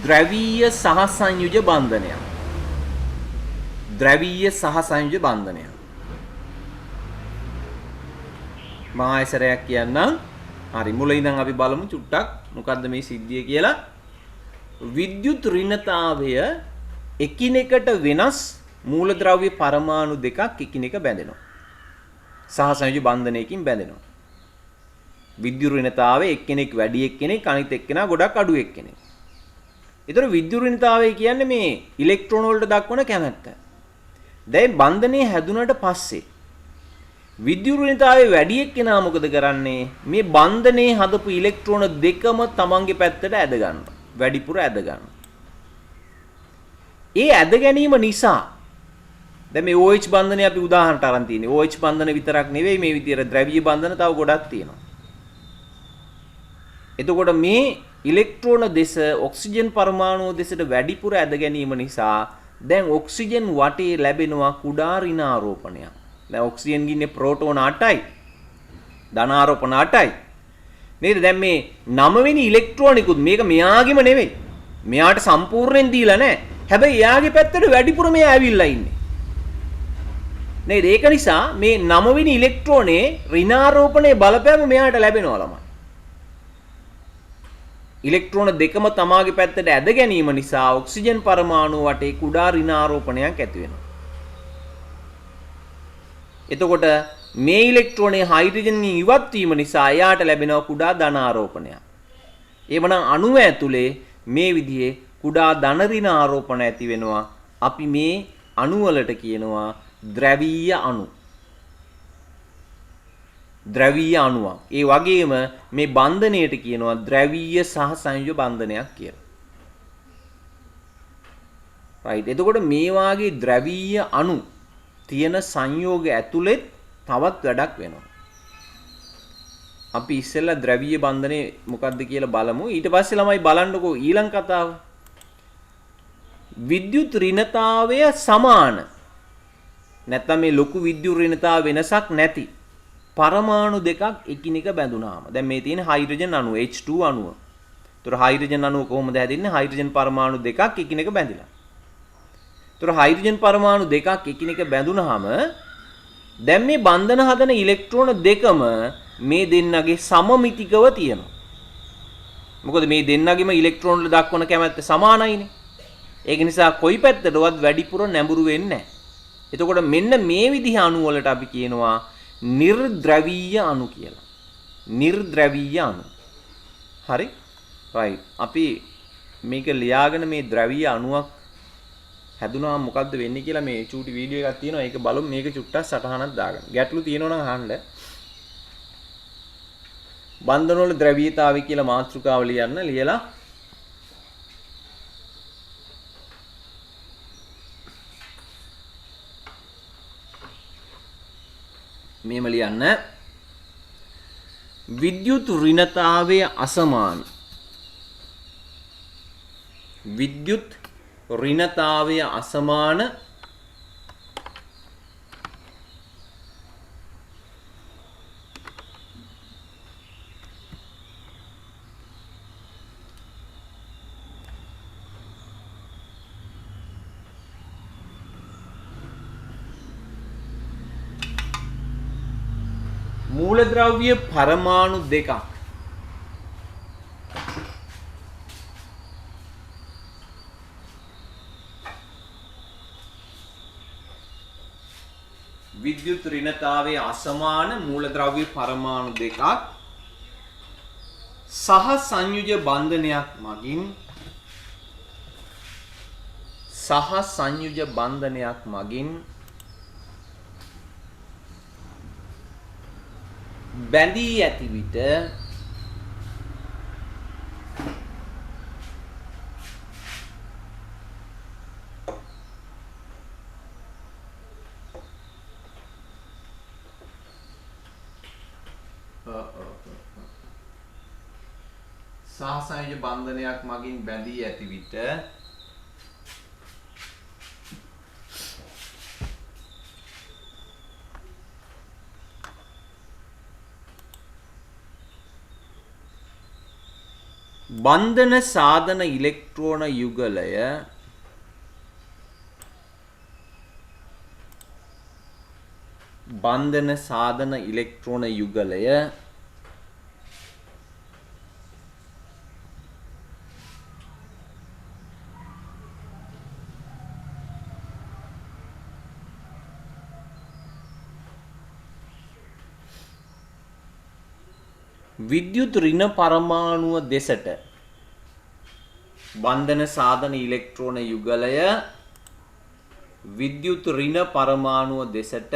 S1: ද්‍රවීය සහසංයුජ බන්ධනයක්. ද්‍රවීය සහසංයුජ බන්ධනයක්. මායසරයක් කියන්නම්. හරි මුල ඉඳන් අපි බලමු චුට්ටක් මොකද්ද මේ සිද්ධිය කියලා. විද්‍යුත් ඍණතාවය එකිනෙකට වෙනස් මූලද්‍රව්‍ය පරමාණු දෙකක් එකිනෙක බැඳෙනවා. සහසංයුජ බන්ධනයකින් බැඳෙනවා. විද්‍යුත් ඍණතාවය එක්කෙනෙක් වැඩි එක්කෙනෙක් අනිත් එක්කෙනා ගොඩක් අඩු එක්කෙනෙක්. ඒතර විද්‍යුත් ඍණතාවය කියන්නේ මේ ඉලෙක්ට්‍රෝන වලට දක්වන කැමැත්ත. දැන් බන්ධනය හැදුනට පස්සේ විද්‍යුත් ඍණතාවය වැඩි එක්කෙනා මොකද කරන්නේ? මේ බන්ධනයේ හදපු ඉලෙක්ට්‍රෝන දෙකම තමන්ගේ පැත්තට ඇද ගන්නවා. වැඩිපුර ඇද ගන්නවා. ඒ ඇද ගැනීම නිසා දැන් මේ OH බන්ධනය අපි උදාහරණට අරන් තියෙන්නේ. OH බන්ධන විතරක් නෙවෙයි මේ විදියට ද්‍රවීය බන්ධන තව ගොඩක් තියෙනවා. එතකොට මේ ඉලෙක්ට්‍රෝන දෙස ඔක්සිජන් පරමාණුව දෙසට වැඩිපුර ඇද ගැනීම නිසා දැන් ඔක්සිජන් වටේ ලැබෙනවා කුඩා ඍණ ආරෝපණයක්. දැන් ඔක්සිජන් ගින්නේ ප්‍රෝටෝන 8යි. ධන ආරෝපණ 8යි. නේද? දැන් මේ 9 වෙනි ඉලෙක්ට්‍රෝනිකුත් මේක මෙයාගෙම නෙවෙයි. මෙයාට සම්පූර්ණයෙන් දීලා නැහැ. හැබැයි එයාගේ පැත්තට වැඩිපුර මෙයා ඇවිල්ලා ඉන්නේ. නේද? ඒක නිසා මේ 9 වෙනි ඉලෙක්ට්‍රෝනේ ඍණාරෝපණයේ බලපෑම මෙයාට ලැබෙනවා ළමයි. ඉලෙක්ට්‍රෝන දෙකම තමාගේ පැත්තට ඇද ගැනීම නිසා ඔක්සිජන් පරමාණු වටේ කුඩා ඍණාරෝපණයක් ඇති වෙනවා. එතකොට මේ ඉලෙක්ට්‍රෝනේ හයිඩ්‍රජන්ගෙන් ඉවත් වීම නිසා එයාට ලැබෙනවා කුඩා ධන ආරෝපණයක්. එවනම් අණුව ඇතුලේ මේ විදිහේ කුඩා ධන ඍණ ආරෝපණ ඇති වෙනවා. අපි මේ අණු වලට කියනවා ද්‍රවීය අණු. ද්‍රවීය අණුවක්. ඒ වගේම මේ බන්ධනයට කියනවා ද්‍රවීය සහසංයුජ බන්ධනයක් කියලා. රයිට්. එතකොට මේ වාගේ ද්‍රවීය අණු තියෙන සංයෝග ඇතුළෙත් තවත් වැඩක් වෙනවා. අපි ඉස්සෙල්ලා ද්‍රවීය බන්ධනේ මොකක්ද කියලා බලමු. ඊට පස්සේ ළමයි බලන්නකෝ ඊළඟ කතාව. විද්‍යුත් ඍණතාවය සමාන. නැත්නම් මේ ලොකු විද්‍යුත් ඍණතාව වෙනසක් නැති පරමාණු දෙකක් එකිනෙක බැඳුනාම. දැන් මේ තියෙන හයිඩ්‍රජන් අණුව H2 අණුව. ඒතර හයිඩ්‍රජන් අණුව කොහොමද හැදෙන්නේ? හයිඩ්‍රජන් පරමාණු දෙකක් එකිනෙක බැඳිලා. ඒතර හයිඩ්‍රජන් පරමාණු දෙකක් එකිනෙක බැඳුනහම දැන් මේ බන්ධන හදන ඉලෙක්ට්‍රෝන දෙකම මේ දෙන්නගේ සමමිතිකව තියෙනවා. මොකද මේ දෙන්නගෙම ඉලෙක්ට්‍රෝන වල දක්වන කැමැත්ත සමානයිනේ. ඒක නිසා කොයි පැත්තටවත් වැඩිපුර නැඹුරු වෙන්නේ නැහැ. එතකොට මෙන්න මේ විදිහ අණු වලට අපි කියනවා නිර්ද්‍රවීය අණු කියලා. නිර්ද්‍රවීය අණු. හරි? රයිට්. අපි මේක ලියාගෙන මේ ද්‍රවීය අණුවක් හැදුනම මොකද්ද වෙන්නේ කියලා මේ චූටි වීඩියෝ එකක් තියෙනවා. ඒක බලමු. මේක චුට්ටක් සටහනක් දාගන්න. ගැටලු තියෙනවා නම් අහන්න. බන්ධන වල ද්‍රවීයතාවය කියලා මාතෘකාව ලියන්න. ලියලා මේම ලියන්න. විද්‍යුත් ඍණතාවය අසමාන. විද්‍යුත් ඍණතාවය අසමාන මූලද්‍රව්‍ය පරමාණු දෙකක් විද්‍යුත් ඍණතාවයේ අසමාන මූලද්‍රව්‍ය පරමාණු දෙකක් සහ සංයුජ බන්ධනයක් මගින් බැඳී ඇති විට සහසංයුජ බන්ධනයක් මගින් බැඳී ඇති විට බන්ධන සාධන ඉලෙක්ට්‍රෝන යුගලය විද්‍යුත් ඍණ පරමාණුව දෙසට බන්ධන සාධන ඉලෙක්ට්‍රෝන යුගලය විද්‍යුත් ඍණ පරමාණුව දෙසට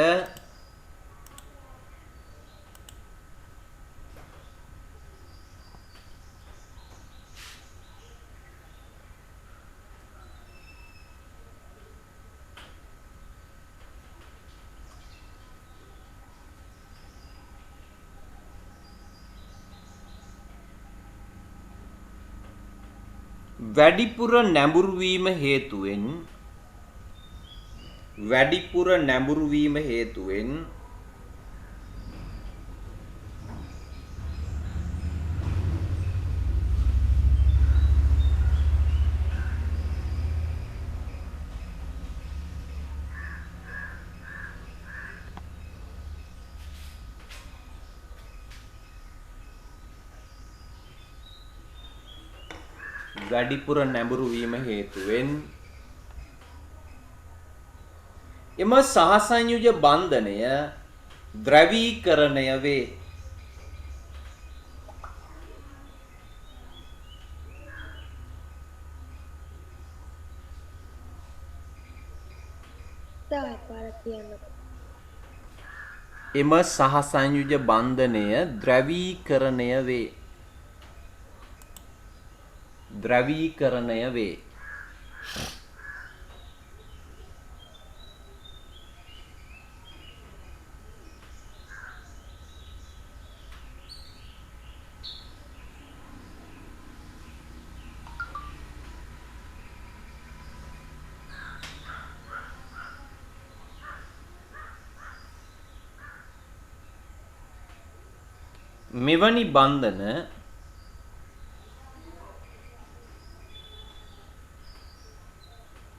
S1: වැඩිපුර නැඹුරු වීම හේතුවෙන් එම සහසංයුජ බන්ධනය ද්‍රවීකරණය වේ. එම සහසංයුජ බන්ධනය ද්‍රවීකරණය වේ.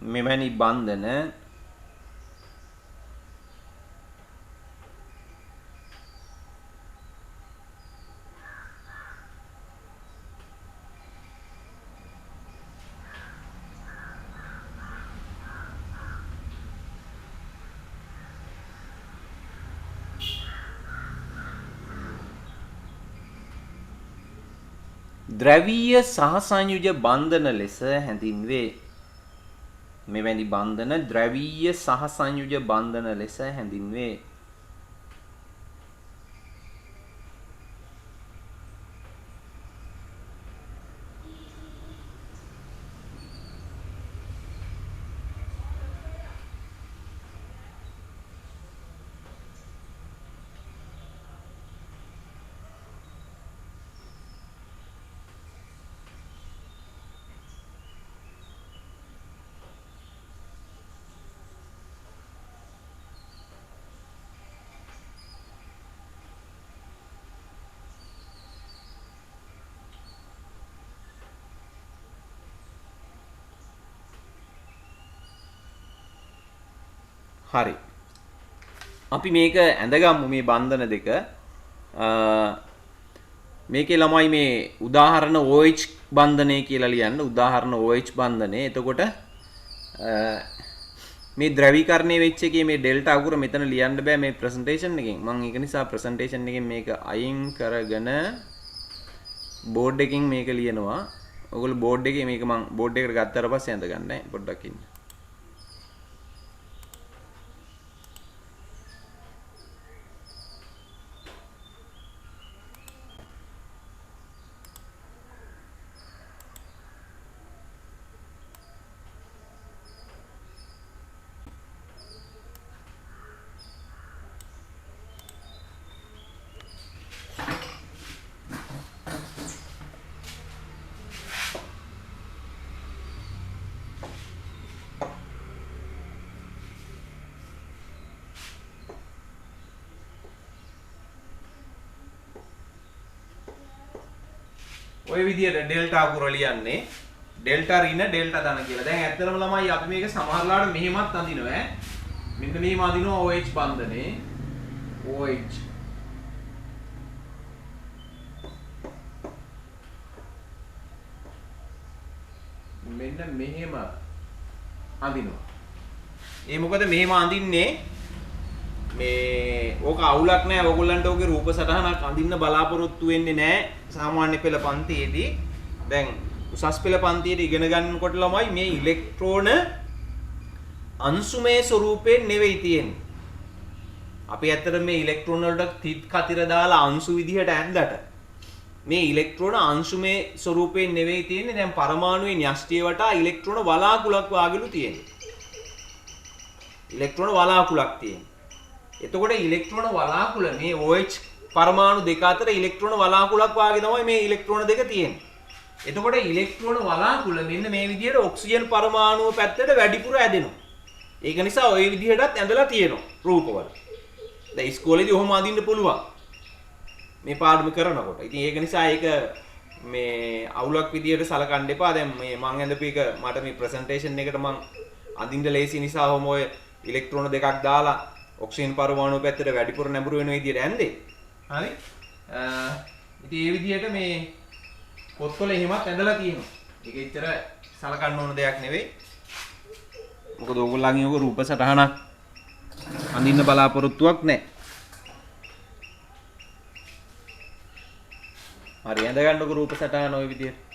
S1: මෙවැනි බන්ධන ද්‍රවීය සහසංයුජ බන්ධන ලෙස හැඳින්වේ. මෙවැනි බන්ධන ද්‍රවීය සහසංයුජ බන්ධන ලෙස හැඳින්වේ. හරි. අපි මේක ඇඳගමු මේ බන්ධන දෙක. මේකේ ළමයි මේ උදාහරණ OH බන්ධනය කියලා ලියන්න. උදාහරණ OH බන්ධනය. එතකොට මේ ද්‍රවීකරණය වෙච්ච එකේ මේ ඩෙල්ටා අකුර මෙතන ලියන්න බෑ මේ ප්‍රසන්ටේෂන් එකෙන්. මම ඒක නිසා ප්‍රසන්ටේෂන් එකෙන් මේක අයින් කරගෙන බෝඩ් එකකින් මේක ලියනවා. ඔයගොල්ලෝ බෝඩ් එකේ මේක මම බෝඩ් එකට ගත්තාට පස්සේ ඇඳ ගන්න පොඩ්ඩක් ඉන්න. ඔය විදියට ඩෙල්ටා අකුර ලියන්නේ ඩෙල්ටා ඍණ ඩෙල්ටා ධන කියලා. දැන් ඇත්තටම ළමයි අපි මේක සමහරලාට මෙහෙමත් අඳිනවා ඈ. මෙන්න මෙහෙම අඳිනවා OH බන්ධනේ. OH. මෙන්න මෙහෙම අඳිනවා. ඒ මොකද මෙහෙම අඳින්නේ මේ ඕක අවුලක් නෑ. ඕගොල්ලන්ට ඕකේ රූප සටහනක් අඳින්න බලාපොරොත්තු වෙන්නේ නෑ සාමාන්‍ය පෙළ පන්තියේදී. දැන් උසස් පෙළ පන්තියේදී ඉගෙන ගන්නකොට ළමයි මේ ඉලෙක්ට්‍රෝන අංශුමය ස්වරූපයෙන් නෙවෙයි තියෙන්නේ. අපි ඇත්තට මේ ඉලෙක්ට්‍රෝන වලට තිත් කතිර දාලා අංශු විදිහට ඇඳලා මේ ඉලෙක්ට්‍රෝන අංශුමය ස්වරූපයෙන් නෙවෙයි තියෙන්නේ. දැන් පරමාණුවේ න්‍යෂ්ටිය වටා ඉලෙක්ට්‍රෝන වලාකුලක් වාගලු තියෙන්නේ. ඉලෙක්ට්‍රෝන වලාකුලක් තියෙන්නේ. එතකොට ඉලෙක්ට්‍රෝන වලාකුල මේ OH පරමාණු දෙක අතර ඉලෙක්ට්‍රෝන වලාකුලක් වාගේ තමයි මේ ඉලෙක්ට්‍රෝන දෙක තියෙන්නේ. එතකොට ඉලෙක්ට්‍රෝන වලාකුල මෙන්න මේ විදිහට ඔක්සිජන් පරමාණුව පැත්තට වැඩිපුර ඇදෙනවා. ඒක නිසා ওই විදිහටත් ඇඳලා තියෙනවා රූපවල. දැන් ඉස්කෝලේදී ඔහොම අඳින්න පුළුවන්. මේ පාඩම කරනකොට. ඉතින් ඒක නිසා ඒක මේ අවුලක් විදිහට සලකන්න එපා. දැන් මේ මං ඇඳපු එක මට මේ ප්‍රසන්ටේෂන් එකට මං අඳින්න ලේසි නිසා ඔහොම ඔය ඉලෙක්ට්‍රෝන දෙකක් දාලා ඔක්සිජන් පරමාණු පැත්තට වැඩිපුර නැඹුරු වෙන විදිහට ඇඳේ. හරි? ඉතින් මේ විදිහට මේ පොත්වල එහෙමත් ඇඳලා තියෙනවා. ඒක ඇත්තට සලකන්න ඕන දෙයක් නෙවෙයි. මොකද ඕගොල්ලන්ගේ ඔක රූප සටහනක් අඳින්න බලාපොරොත්තුවක් නැහැ. හරි ඇඳ ගන්නකො රූප සටහන ওই විදිහට.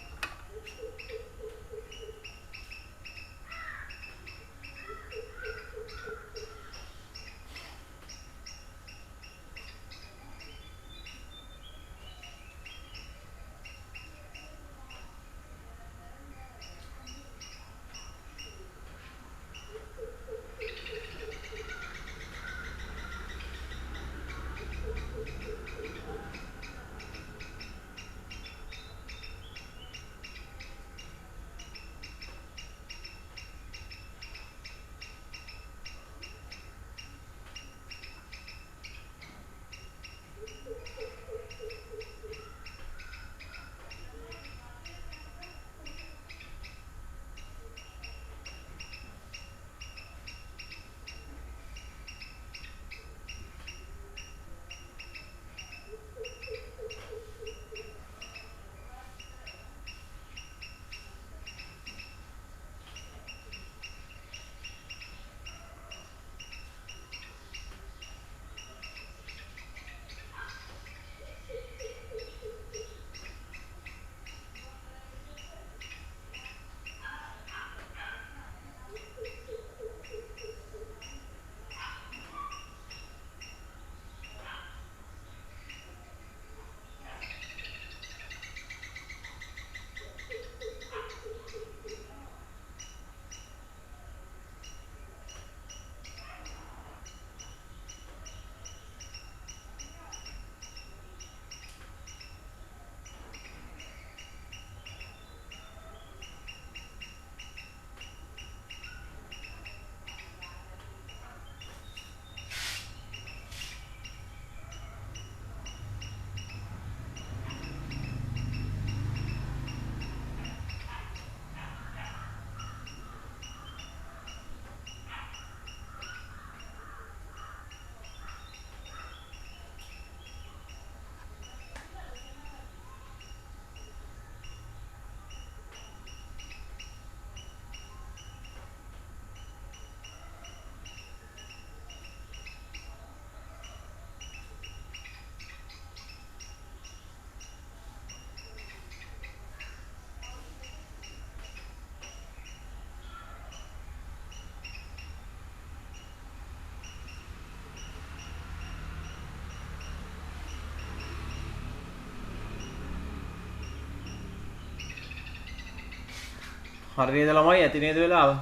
S1: හරි නේද ළමයි? ඇති නේද වෙලාව?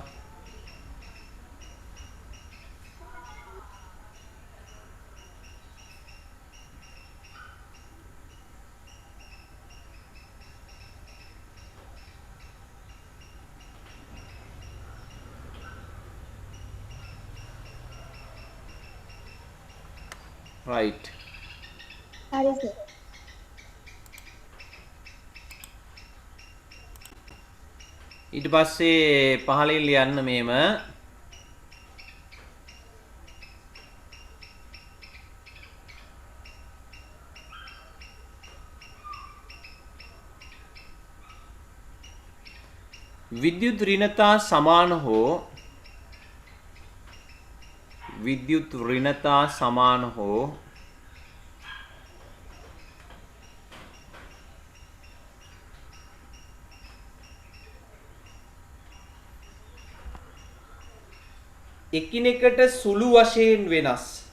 S1: right.
S4: හරි සර්.
S1: ඊට පස්සේ පහලින් ලියන්න මෙහෙම विद्युत ऋणता समान हो विद्युत ऋणता समान हो එකිනෙකට සුළු වශයෙන් වෙනස්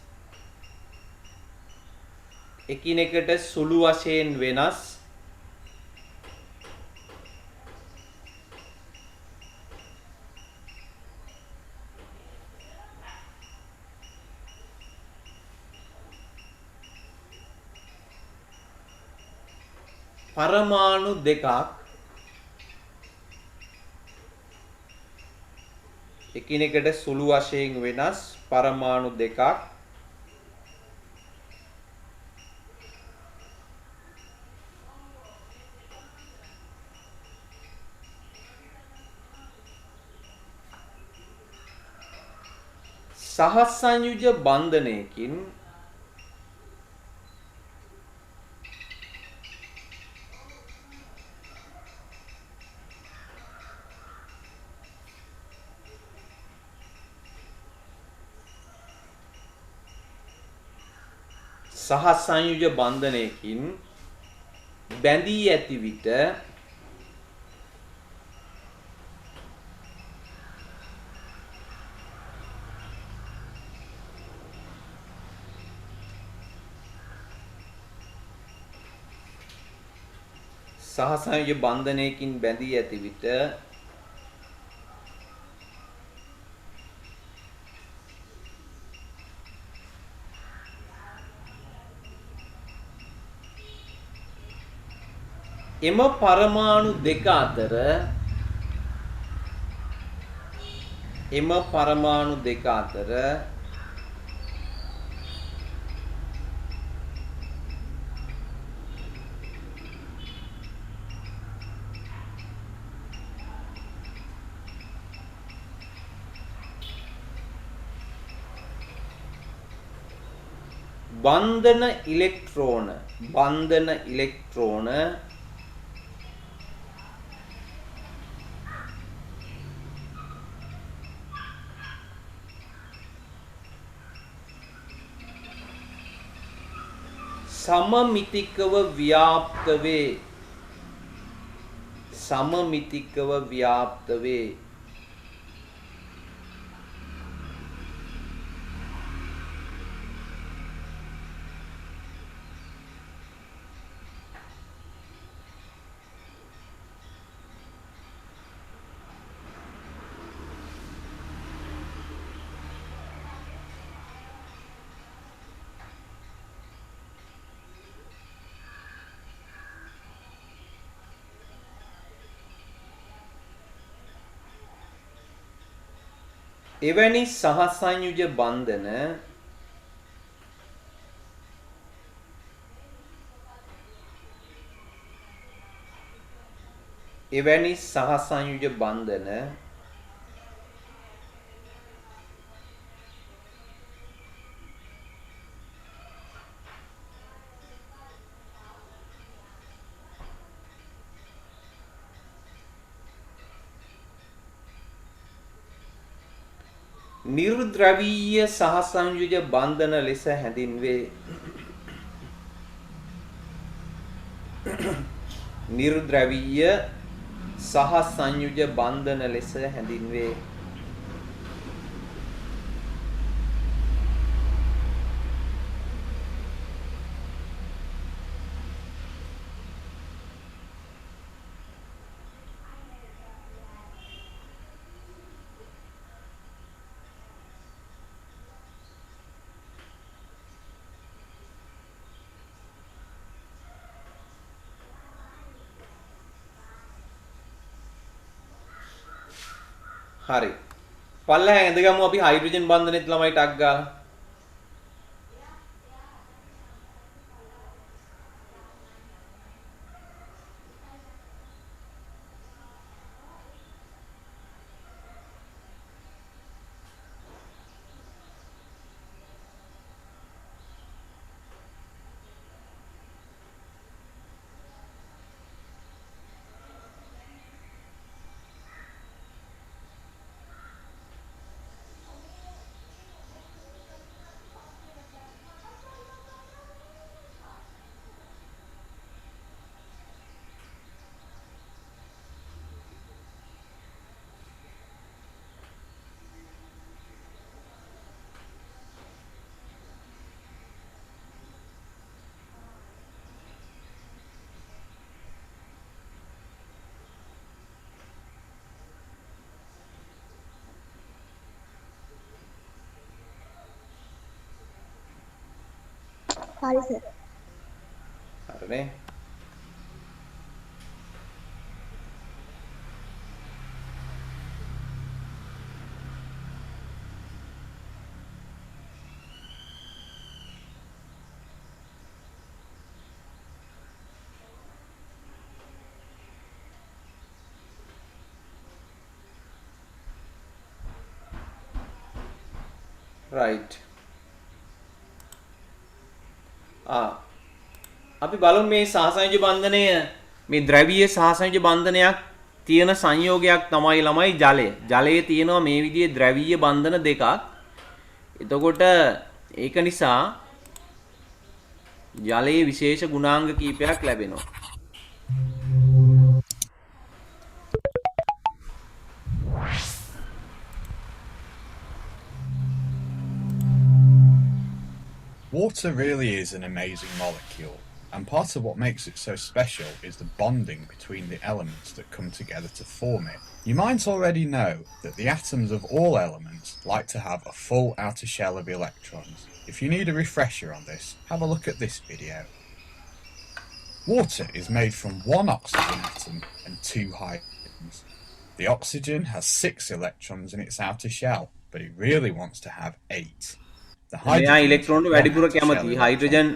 S1: එකිනෙකට සුළු වශයෙන් වෙනස් परमाणु දෙකක් එකිනෙකට සුළු වශයෙන් වෙනස් පරමාණු දෙකක් සහසංයුජ බන්ධනයකින් සහසංයුජ බන්ධනයකින් බැඳී ඇති විට සහසංයුජ බන්ධනයකින් බැඳී ඇති විට එම පරමාණු දෙක අතර බන්ධන ඉලෙක්ට්‍රෝන सममितिकව ව්‍යාප්ත වේ එවැනි සහසංයුජ බන්ධන නිර්ද්‍රවීය සහසංයුජ බන්ධන ලෙස හැඳින්වේ. නිර්ද්‍රවීය සහසංයුජ බන්ධන ලෙස හැඳින්වේ. හරි. පල්ලෙහා ඇඳගමු අපි හයිඩ්‍රජන් බන්ධනෙත් ළමයි ටක් ගාලා.
S4: හරි සර්.
S1: හරිනේ. right. අපි බලමු මේ සහසංයෝජ බන්ධනය මේ ද්‍රවීය සහසංයෝජ බන්ධනයක් තියෙන සංයෝගයක් තමයි ළමයි ජලය. ජලයේ තියෙනවා මේ විදිහේ ද්‍රවීය බන්ධන දෙකක්. එතකොට ඒක නිසා ජලයේ විශේෂ ගුණාංග කීපයක් ලැබෙනවා.
S5: Water really is an amazing molecule, and part of what makes it so special is the bonding between the elements that come together to form it. You might already know that the atoms of all elements like to have a full outer shell of electrons. If you need a refresher on this, have a look at this video. Water is made from one oxygen atom and two hydrogens. The oxygen has 6 electrons in its outer shell, but it really wants to have 8.
S1: මෙයා ඉලෙක්ට්‍රෝන වැඩිපුර කැමති හයිඩ්‍රජන්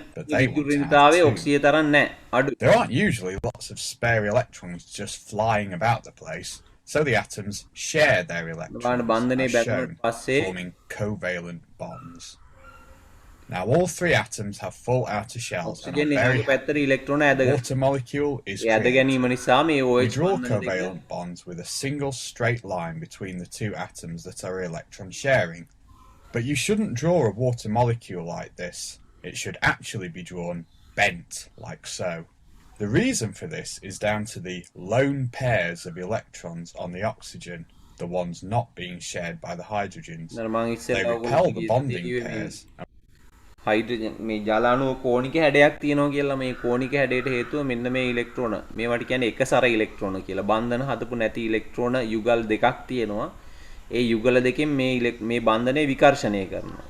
S1: විද්‍යුත්තාවේ ඔක්සිය තරම් නැහැ අඩු.
S5: There aren't usually lots of spare electrons just flying about the place, so the atoms share their electrons, as shown, forming covalent bonds. Now all 3 atoms have full outer shells and are very happy. Water molecule is created. We draw covalent bonds with a single straight line between the 2 atoms that are electron sharing. But you shouldn't draw a water molecule like this. It should actually be drawn bent, like so. The reason for this is down to the lone pairs of electrons on the oxygen, the ones not being shared by the hydrogens. They repel the bonding pairs.
S1: Hydrogen මේ ජලාණුව කෝණික හැඩයක් තියෙනවා කියලා මේ කෝණික හැඩයට හේතුව මෙන්න මේ ඉලෙක්ට්‍රෝන මේවට කියන්නේ එකසර ඉලෙක්ට්‍රෝන කියලා. බන්ධන හදපු නැති ඉලෙක්ට්‍රෝන යුගල් දෙකක් තියෙනවා. ඒ යුගල දෙකෙන් මේ බන්ධනය විකර්ෂණය කරනවා.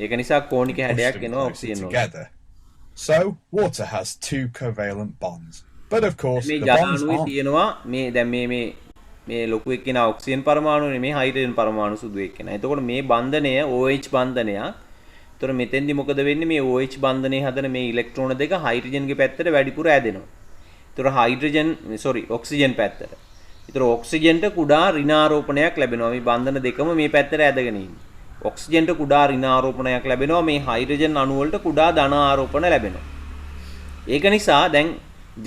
S1: ඒක නිසා කෝණික හැඩයක් එනවා ඔක්සිජන් වල.
S5: So water has 2 covalent bonds. But of course
S1: මේ
S5: the bonds
S1: ජලාණුවේ
S5: aren't.
S1: තියෙනවා මේ දැන් මේ ලොකු එක්කෙනා ඔක්සිජන් පරමාණු නෙමේ හයිඩ්‍රජන් පරමාණු සුදු එක්කෙනා. එතකොට මේ බන්ධනය OH බන්ධනයක්. ඒතර මෙතෙන්දි මොකද වෙන්නේ මේ OH බන්ධනයේ හදන මේ ඉලෙක්ට්‍රෝන දෙක හයිඩ්‍රජන්ගේ පැත්තට වැඩිපුර ඇදෙනවා. ඒතර ඔක්සිජන් පැත්තට. ඒතර ඔක්සිජන්ට කුඩා ඍණාරෝපණයක් ලැබෙනවා. මේ බන්ධන දෙකම මේ පැත්තට ඇදගෙන ඉන්නේ. ඔක්සිජන්ට කුඩා ඍණාරෝපණයක් ලැබෙනවා. මේ හයිඩ්‍රජන් අණු වලට කුඩා ධන ආරෝපණ ලැබෙනවා. ඒක නිසා දැන්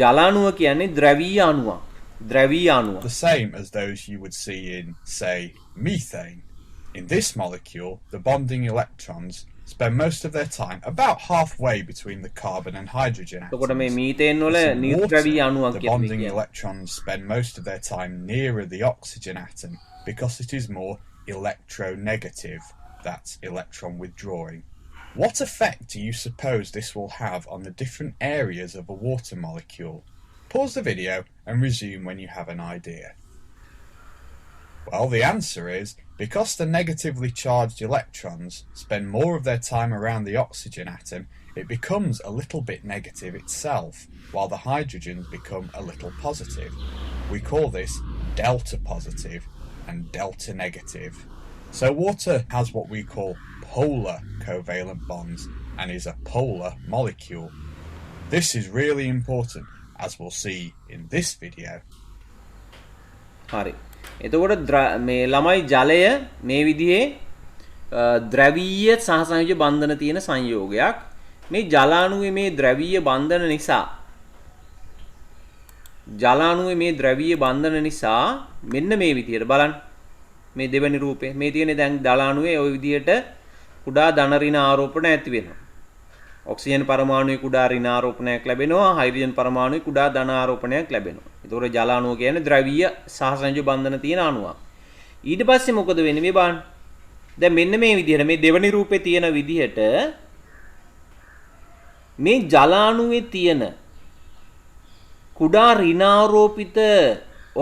S1: ජලාණුව කියන්නේ ද්‍රවීය අණුවක්. ද්‍රවීය අණුවක්.
S5: The same as those you would see in, say, methane. In this molecule, the bonding electrons spend most of their time about halfway between the carbon and hydrogen atoms.
S1: එතකොට මේ මීතේන් වල
S5: Whereas in
S1: නිර්ද්‍රවීය
S5: water,
S1: අණුවක්
S5: the
S1: කියන්නේ
S5: bonding
S1: කියන්නේ.
S5: electrons spend most of their time nearer the oxygen atom because it is more electronegative. That's electron withdrawing. What effect do you suppose this will have on the different areas of a water molecule? Pause the video and resume when you have an idea. Well, the answer is because the negatively charged electrons spend more of their time around the oxygen atom, it becomes a little bit negative itself, while the hydrogens become a little positive. We call this delta positive, and delta negative. So water has what we call polar covalent bonds and is a polar molecule. This is really important, as we'll see in this video.
S1: හරි. එතකොට මේ ළමයි ජලය මේ විදිහේ ද්‍රවීය සහ සංයෝජ බන්ධන තියෙන සංයෝගයක්. මේ ජලාණුවේ මේ ද්‍රවීය බන්ධන නිසා මෙන්න මේ විදිහට බලන්න. මේ දෙවෙනි රූපේ මේ තියෙන දැන් ජලාණුවේ ওই විදිහට කුඩා ධන ඍණ ආරෝපණ ඇති වෙනවා. ඔක්සිජන් පරමාණුවේ කුඩා ඍණ ආරෝපණයක් ලැබෙනවා. හයිඩ්‍රජන් පරමාණුවේ කුඩා ධන ආරෝපණයක් ලැබෙනවා. ඒතකොට ජලාණුව කියන්නේ ද්‍රවීය සහ සංයෝජ බන්ධන තියෙන අණුවක්. ඊට පස්සේ මොකද වෙන්නේ මේ බලන්න. දැන් මෙන්න මේ විදිහට මේ දෙවෙනි රූපේ තියෙන විදිහට මේ ජලාණුවේ තියෙන කුඩා ඍණාරෝපිත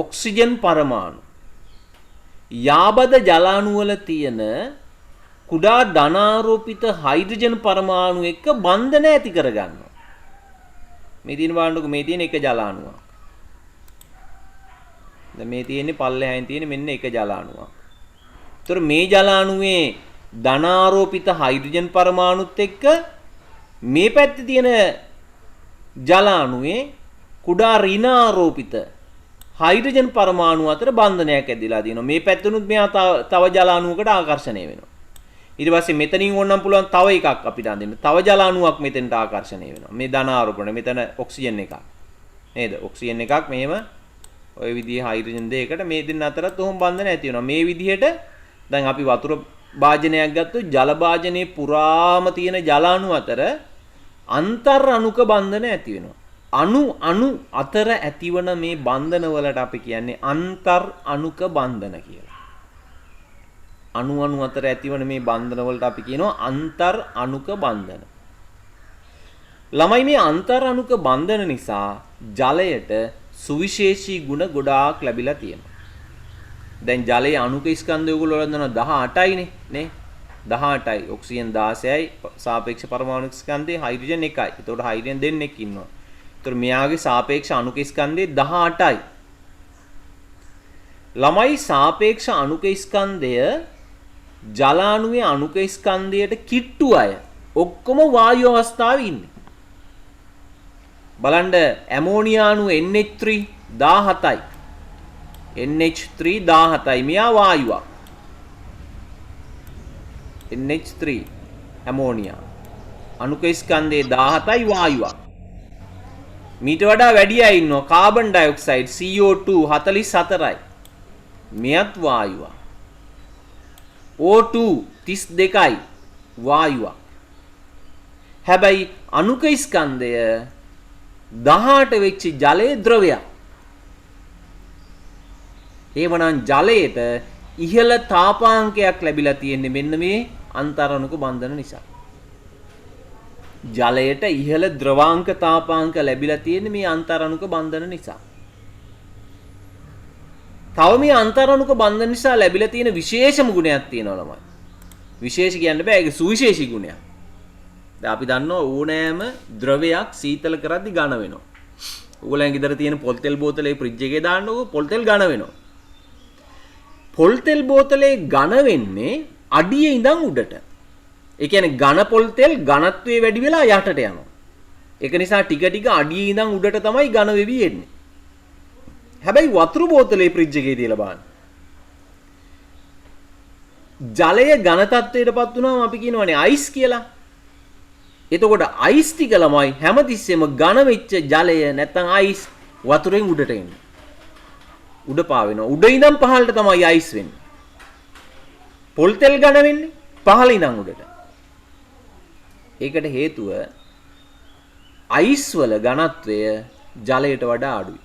S1: ඔක්සිජන් පරමාණු යාබද ජලාණු වල තියෙන කුඩා ධනාරෝපිත හයිඩ්‍රජන් පරමාණු එක්ක බන්ධන ඇති කරගන්නවා. මේ තියෙන බලන්නකො මේ තියෙන එක ජලාණුවක්. දැන් මේ තියෙන්නේ පල්ලෙහායින් තියෙන මෙන්න එක ජලාණුවක්. ඒතර මේ ජලාණුවේ ධනාරෝපිත හයිඩ්‍රජන් පරමාණුත් එක්ක මේ පැත්තේ තියෙන ජලාණුවේ කුඩා ඍණාරෝපිත හයිඩ්‍රජන් පරමාණු අතර බන්ධනයක් ඇදලා තියෙනවා. මේ පැත්තෙනුත් මෙහා තව ජලාණුවකට ආකර්ෂණය වෙනවා. ඊට පස්සේ මෙතනින් ඕනනම් පුළුවන් තව එකක් අපිට අඳින්න. තව ජලාණුවක් මෙතෙන්ට ආකර්ෂණය වෙනවා. මේ ධනාරෝපණ මෙතන ඔක්සිජන් එකක්. නේද? ඔක්සිජන් එකක් මෙහෙම ওই විදිහේ හයිඩ්‍රජන් දෙකකට මේ දෙන්න අතරත් උහුම් බන්ධන ඇති වෙනවා. මේ විදිහට දැන් අපි වතුර භාජනයක් ගත්තොත් ජල භාජනයේ පුරාම තියෙන ජලාණු අතර අන්තර් අණුක බන්ධන ඇති වෙනවා. අණු අතර ඇතිවන මේ බන්ධන වලට අපි කියන්නේ අන්තර් අණුක බන්ධන කියලා. අණු අතර ඇතිවන මේ බන්ධන වලට අපි කියනවා අන්තර් අණුක බන්ධන. ළමයි මේ අන්තර් අණුක බන්ධන නිසා ජලයට සුවිශේෂී ගුණ ගොඩාක් ලැබිලා තියෙනවා. දැන් ජලයේ අණුක ස්කන්ධය ඔයගොල්ලෝ හොයනවා 18යිනේ නේ. 18යි ඔක්සිජන් 16යි සාපේක්ෂ පරමාණු ස්කන්ධය හයිඩ්‍රජන් 1යි. එතකොට හයිඩ්‍රජන් දෙන්නෙක් ඉන්නවා. ඒතර මෙයාගේ සාපේක්ෂ අණුක ස්කන්ධය 18යි. ළමයි සාපේක්ෂ අණුක ස්කන්ධය ජලාණුවේ අණුක ස්කන්ධයට කිට්ටු අය ඔක්කොම වායු අවස්ථාවේ ඉන්නේ. බලන්න ඇමෝනියා අණු NH3 17යි. NH3 17යි මෙයා වායුවක්. NH3 ammonia අණුක ස්කන්ධයේ 17යි වායුවක්. මීට වඩා වැඩි අය ඉන්නවා කාබන් ඩයොක්සයිඩ් CO2 44යි. මෙයත් වායුවක්. O2 32යි වායුවක්. හැබැයි අණුක ස්කන්ධය 18 වෙච්ච ජලයේ ද්‍රවයක්. එවනම් ජලයට ඉහළ තාපාංකයක් ලැබිලා තියෙන්නේ මෙන්න මේ අන්තර් අණුක බන්ධන නිසා. ජලයට ඉහළ ද්‍රවාංක තාපාංක ලැබිලා තියෙන්නේ මේ අන්තර් අණුක බන්ධන නිසා. තව මේ අන්තර් අණුක බන්ධන නිසා ලැබිලා තියෙන විශේෂම ගුණයක් තියෙනවා ළමයි. විශේෂ කියන්න බෑ ඒක සුවිශේෂී ගුණයක්. දැන් අපි දන්නවා ඕනෑම ද්‍රවයක් සීතල කරද්දි ඝන වෙනවා. ඕගොල්ලන් ගෙදර තියෙන පොල් තෙල් බෝතලේ ෆ්‍රිජ් එකේ දාන්නකො පොල් තෙල් ඝන වෙනවා. පොල් තෙල් බෝතලේ ඝන වෙන්නේ අඩියේ ඉඳන් උඩට. ඒ කියන්නේ ඝන පොල් තෙල් ඝනත්වයේ වැඩි වෙලා යටට යනවා. ඒක නිසා ටික ටික අඩියේ ඉඳන් උඩට තමයි ඝන වෙවි එන්නේ. හැබැයි වතුර බෝතලේ ෆ්‍රිජ් එකේ තියලා බලන්න. ජලය ඝන තත්ත්වයටපත් වුණාම අපි කියනවානේ අයිස් කියලා. එතකොට අයිස් ටික ළමයි හැමතිස්සෙම ඝන වෙච්ච ජලය නැත්තම් අයිස් වතුරෙන් උඩට එන්නේ. උඩ පාවෙනවා. උඩ ඉඳන් පහළට තමයි අයිස් වෙන්නේ. පොල් තෙල් ඝන වෙන්නේ පහළ ඉඳන් උඩට. ඒකට හේතුව අයිස් වල ඝනත්වය ජලයට වඩා අඩුයි.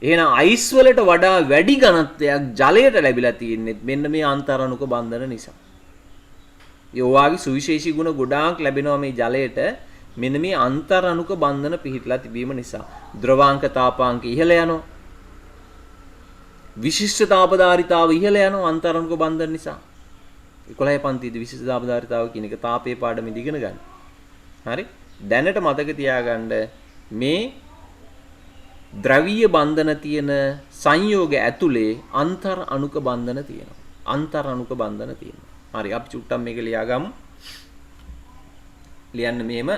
S1: එහෙනම් අයිස් වලට වඩා වැඩි ඝනත්වයක් ජලයට ලැබිලා තියෙන්නේ මෙන්න මේ අන්තර් අණුක බන්ධන නිසා. ඒ වාගේ සුවිශේෂී ගුණ ගොඩාක් ලැබෙනවා මේ ජලයට මෙන්න මේ අන්තර් අණුක බන්ධන පිහිටලා තිබීම නිසා. ද්‍රවාංක තාපාංක ඉහළ යනවා. විශිෂ්ට තාපධාරිතාව ඉහළ යනවා අන්තර් අණුක බන්ධන නිසා. 11 පන්තියේදී විශිෂ්ට තාපධාරිතාව කියන එක තාපයේ පාඩමෙදි ඉගෙන ගන්න. හරි? දැනට මතක තියාගන්න මේ ද්‍රවීය බන්ධන තියෙන සංයෝග ඇතුලේ අන්තර් අණුක බන්ධන තියෙනවා. අන්තර් අණුක බන්ධන තියෙනවා. හරි අපි චුට්ටක් මේක ලියාගමු. ලියන්න මෙහෙම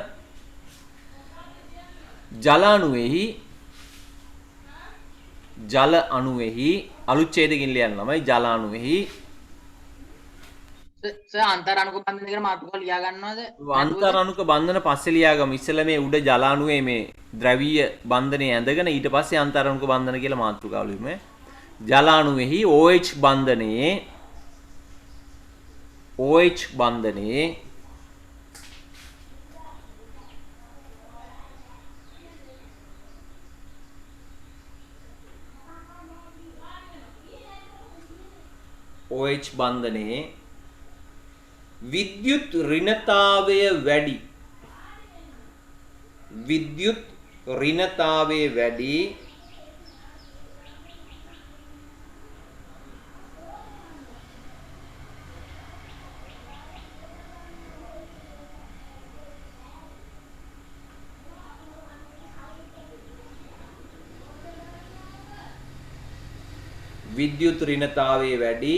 S1: ජල අණුවෙහි අලුත් ඡේදකින් ලියන්න ළමයි ජල අණුවෙහි
S3: සර් අන්තර් අණුක බන්ධන කියන මාතෘකාව ලියා ගන්නවද?
S1: අන්තර් අණුක බන්ධන පස්සේ ලියාගමු. ඉස්සෙල්ලා මේ උඩ ජල අණුවේ මේ ද්‍රවීය බන්ධනේ ඇඳගෙන ඊට පස්සේ අන්තර් අණුක බන්ධන කියලා මාතෘකාව ලියමු. ජල අණුවෙහි OH බන්ධනයේ OH බන්ධනයේ විද්‍යුත් ඍණතාවය වැඩි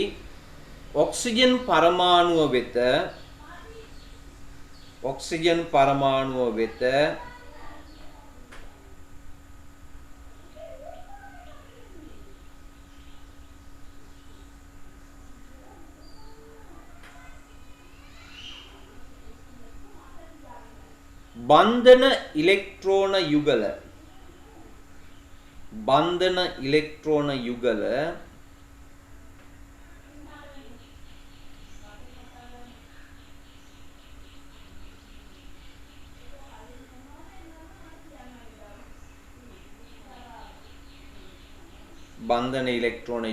S1: ඔක්සිජන් පරමාණුව වෙත බන්ධන ඉලෙක්ට්‍රෝන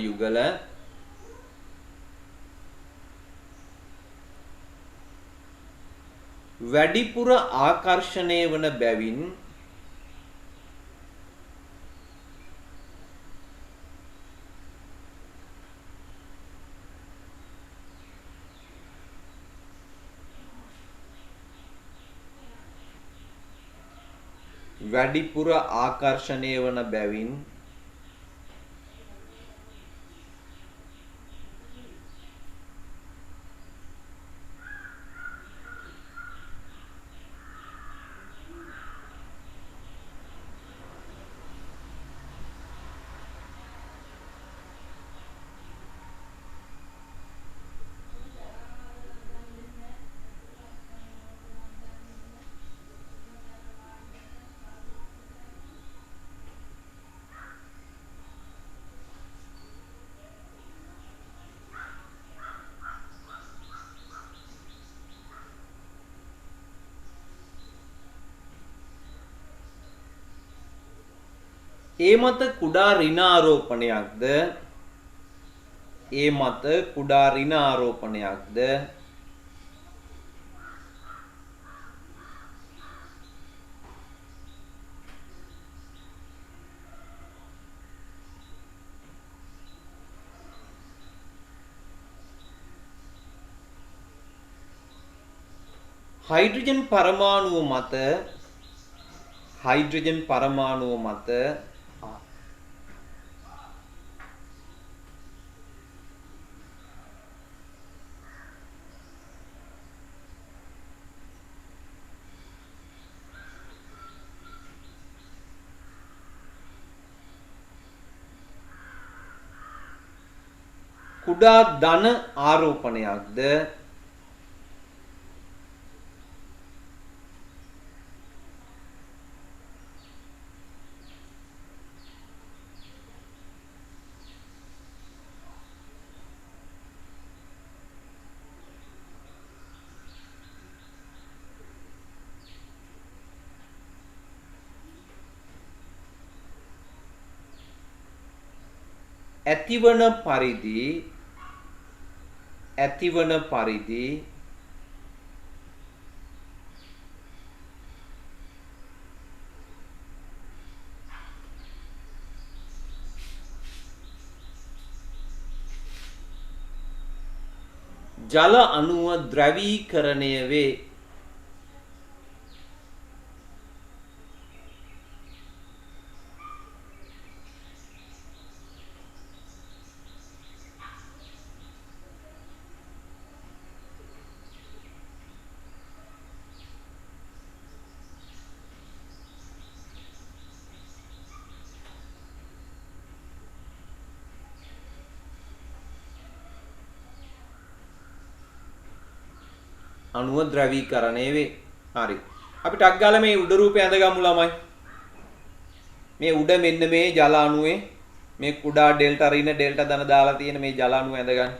S1: යුගල වැඩිපුර ආකර්ෂණය වන බැවින් ඒ මත කුඩා ඍණ ආරෝපණයක්ද හයිඩ්‍රජන් පරමාණුව මත කුඩා ධන ආරෝපණයක්ද ඇතිවන පරිදි ජල අණුව ද්‍රවීකරණය වේ. අණුව ද්‍රවීකරණය වේ. හරි. අපි ටක් ගාලා මේ උඩ රූපය ඇඳගමු ළමයි. මේ උඩ මෙන්න මේ ජල අණුවේ මේ කුඩා ඩෙල්ටා ඍණ ඩෙල්ටා ධන දාලා තියෙන මේ ජල අණුව ඇඳගන්න.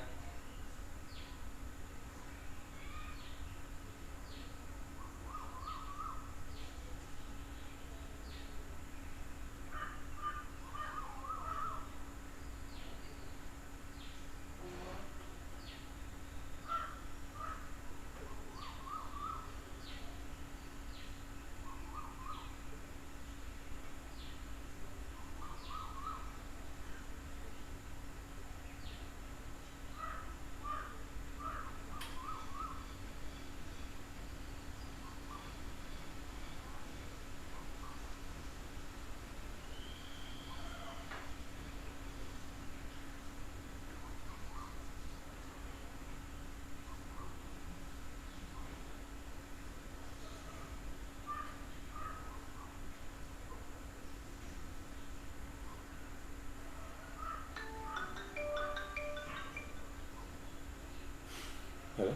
S1: Hello.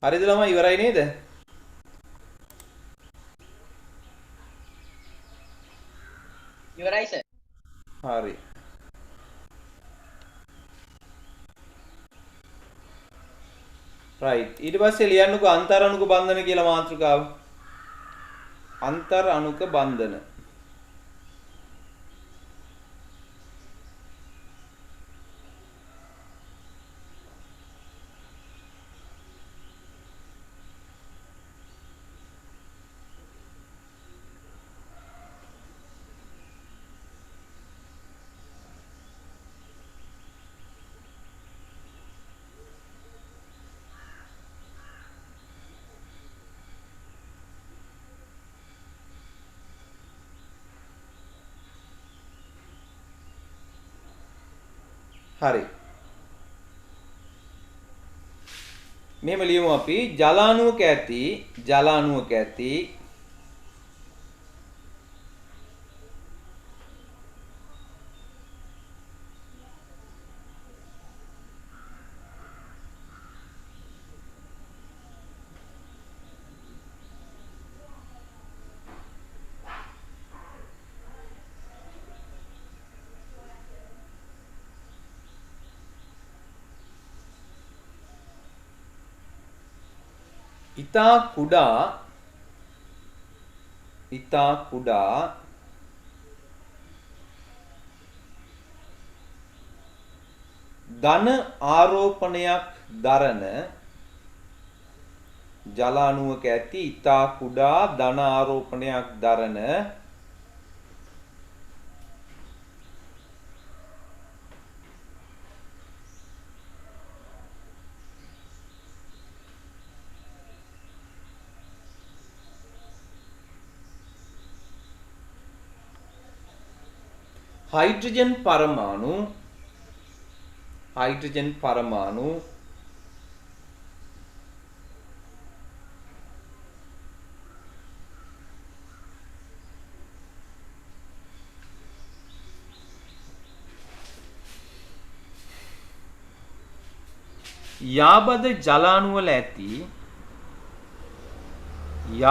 S1: හරිද ළමයි ඉවරයි නේද?
S3: ඉවරයි සර්.
S1: හරි. right ඊට පස්සේ ලියන්නකෝ අන්තර් අණුක බන්ධන කියලා මාතෘකාව අන්තර් අණුක බන්ධන හරි මෙහෙම ලියමු අපි ජලාණුවක ඇති ඉතා කුඩා ධන ආරෝපණයක් දරන ජලාණුවක ඇති ඉතා කුඩා ධන ආරෝපණයක් දරන हाइड्रोजन परमाणु යාබද ජලාණු වල ඇති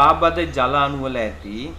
S1: යාබද ජලාණු වල ඇති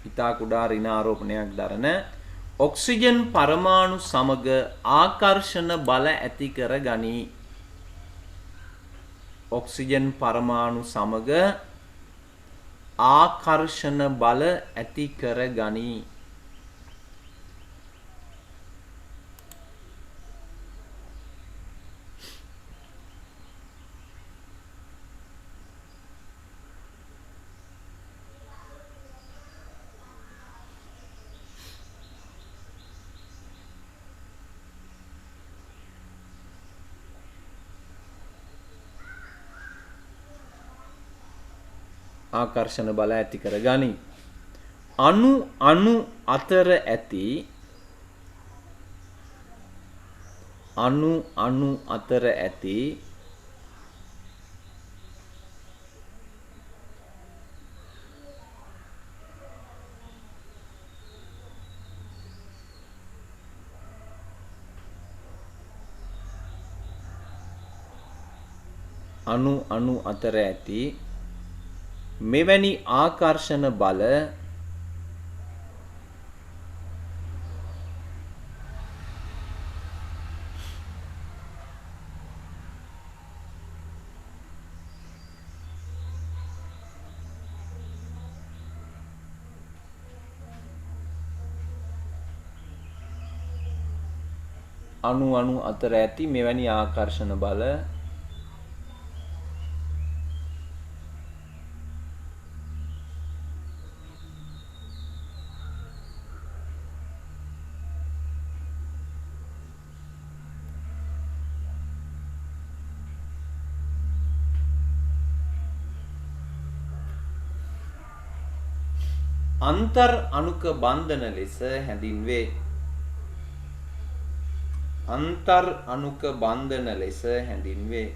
S1: ඉතා කුඩා ඍණාරෝපණයක් දරන ඔක්සිජන් පරමාණු සමග ආකර්ෂණ බල ඇති කර ගනී. ඔක්සිජන් පරමාණු සමග ආකර්ෂණ බල ඇති කර ගනී. ආකර්ෂණ බල ඇති කර ගනී. අණු අතර ඇති මෙවැනි ආකර්ෂණ බල අණු අතර ඇති මෙවැනි ආකර්ෂණ බල අන්තර් අණුක බන්ධන ලෙස හැඳින්වේ. අන්තර් අණුක බන්ධන ලෙස හැඳින්වේ.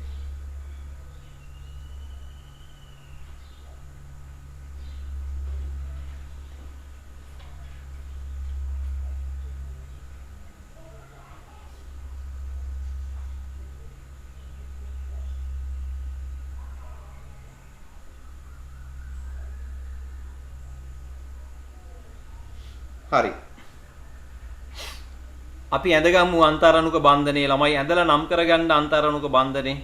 S1: හරි. අපි ඇඳගමු අන්තරණුක බන්ධනේ ළමයි ඇඳලා නම් කරගන්න අන්තරණුක බන්ධනේ.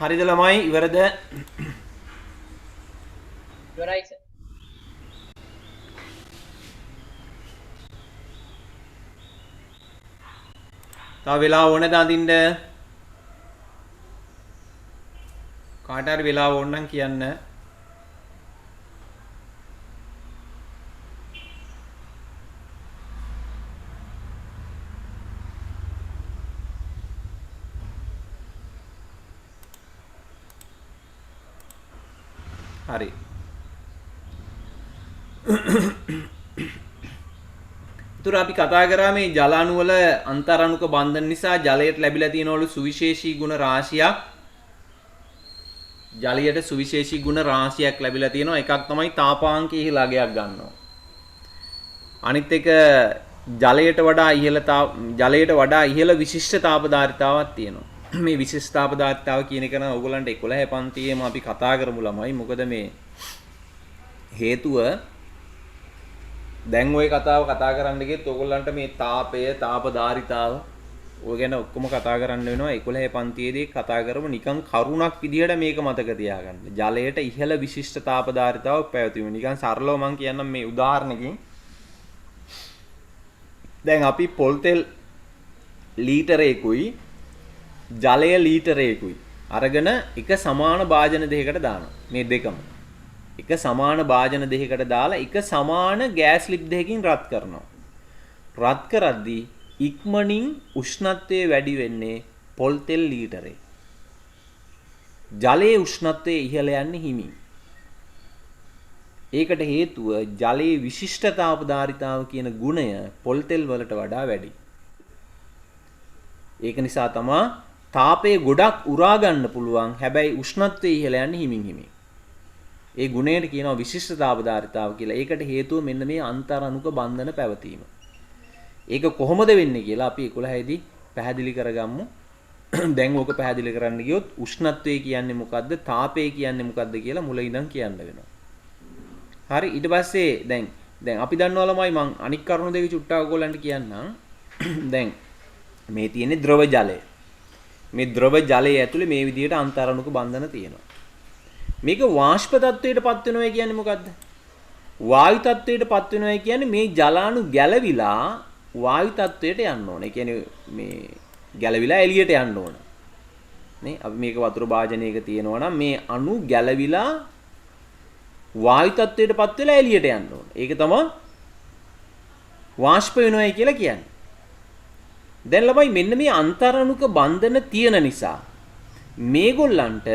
S1: හරිද ළමයි ඉවරද?
S3: ඉවරයි සර්.
S1: තව වෙලාව ඕනද අඳින්න? කාට හරි වෙලාව ඕන නම් කියන්න. හරි. ඒතර අපි කතා කරා මේ ජල අණු වල අන්තරණුක බන්ධන නිසා ජලයට ලැබිලා තියෙනවලු සුවිශේෂී ගුණ රාශියක්. ජලයට සුවිශේෂී ගුණ රාශියක් ලැබිලා තියෙනවා. එකක් තමයි තාපාංකයේ ඉහළ අගයක් ගන්නවා. අනිත් එක ජලයට වඩා ඉහළ විශිෂ්ට තාපධාරිතාවක් තියෙනවා. මේ විශිෂ්ටාපදාර්ථතාව කියන එක නම් ඕගොල්ලන්ට 11 පන්තියේම අපි කතා කරමු ළමයි. මොකද මේ හේතුව දැන් ওই කතාව කතා කරන්න ගියත් ඕගොල්ලන්ට මේ තාපය, තාපධාරිතාව ඔය ගැන ඔක්කොම කතා කරන්න වෙනවා. 11 පන්තියේදී කතා කරමු නිකන් කරුණක් විදිහට මේක මතක තියාගන්න. ජලයට ඉහළ විශිෂ්ට තාපධාරිතාවක් පැවතීම. නිකන් සරලව මම කියන්නම් මේ උදාහරණකින්. දැන් අපි පොල් තෙල් ලීටරයකුයි ජලය ලීටරයකුයි අරගෙන එක සමාන භාජන දෙකකට දානවා. මේ දෙකම එක සමාන භාජන දෙකකට දාලා එක සමාන ගෑස් ලිප් දෙකකින් රත් කරනවා. රත් කරද්දී ඉක්මනින් උෂ්ණත්වය වැඩි වෙන්නේ පොල් තෙල් ලීටරේ. ජලයේ උෂ්ණත්වය ඉහළ යන්නේ හිමින්. ඒකට හේතුව ජලයේ විශිෂ්ටතාවධාරිතාව කියන ගුණය පොල් තෙල් වලට වඩා වැඩි. ඒක නිසා තමයි තාපය ගොඩක් උරා ගන්න පුළුවන්. හැබැයි උෂ්ණත්වය ඉහළ යන්නේ හිමින් හිමින්. ඒ ගුණයට කියනවා විශිෂ්ටතාවධාරිතාව කියලා. ඒකට හේතුව මෙන්න මේ අන්තර්-අණුක බන්ධන පැවතීම. ඒක කොහොමද වෙන්නේ කියලා අපි 11 දී පැහැදිලි කරගමු. දැන් ඕක පැහැදිලි කරන්න ගියොත් උෂ්ණත්වය කියන්නේ මොකද්ද? තාපය කියන්නේ මොකද්ද කියලා මුල ඉඳන් කියන්න වෙනවා. හරි ඊට පස්සේ දැන් අපි දන්නවා ළමයි මං අනික් කරුණු දෙක චුට්ටක් ඔයගොල්ලන්ට කියන්නම්. දැන් මේ තියෙන්නේ ද්‍රව ජලය. මේ ද්‍රව ජලයේ ඇතුලේ මේ විදිහට අන්තර්-අණුක බන්ධන තියෙනවා. මේක වාෂ්ප තත්වයටපත් වෙනවා කියන්නේ මොකද්ද? වායු තත්වයටපත් වෙනවා කියන්නේ මේ ජලාණු ගැලවිලා වායු තත්වයට යන්න ඕන. ඒ කියන්නේ මේ ගැලවිලා එළියට යන්න ඕන. නේ අපි මේක වතුර භාජනයක තියෙනවා නම් මේ අණු ගැලවිලා වායු තත්වයටපත් වෙලා එළියට යන්න ඕන. ඒක තමයි වාෂ්ප වෙනවයි කියලා කියන්නේ. දැන් ළමයි මෙන්න මේ අන්තර්-අණුක බන්ධන තියෙන නිසා මේගොල්ලන්ට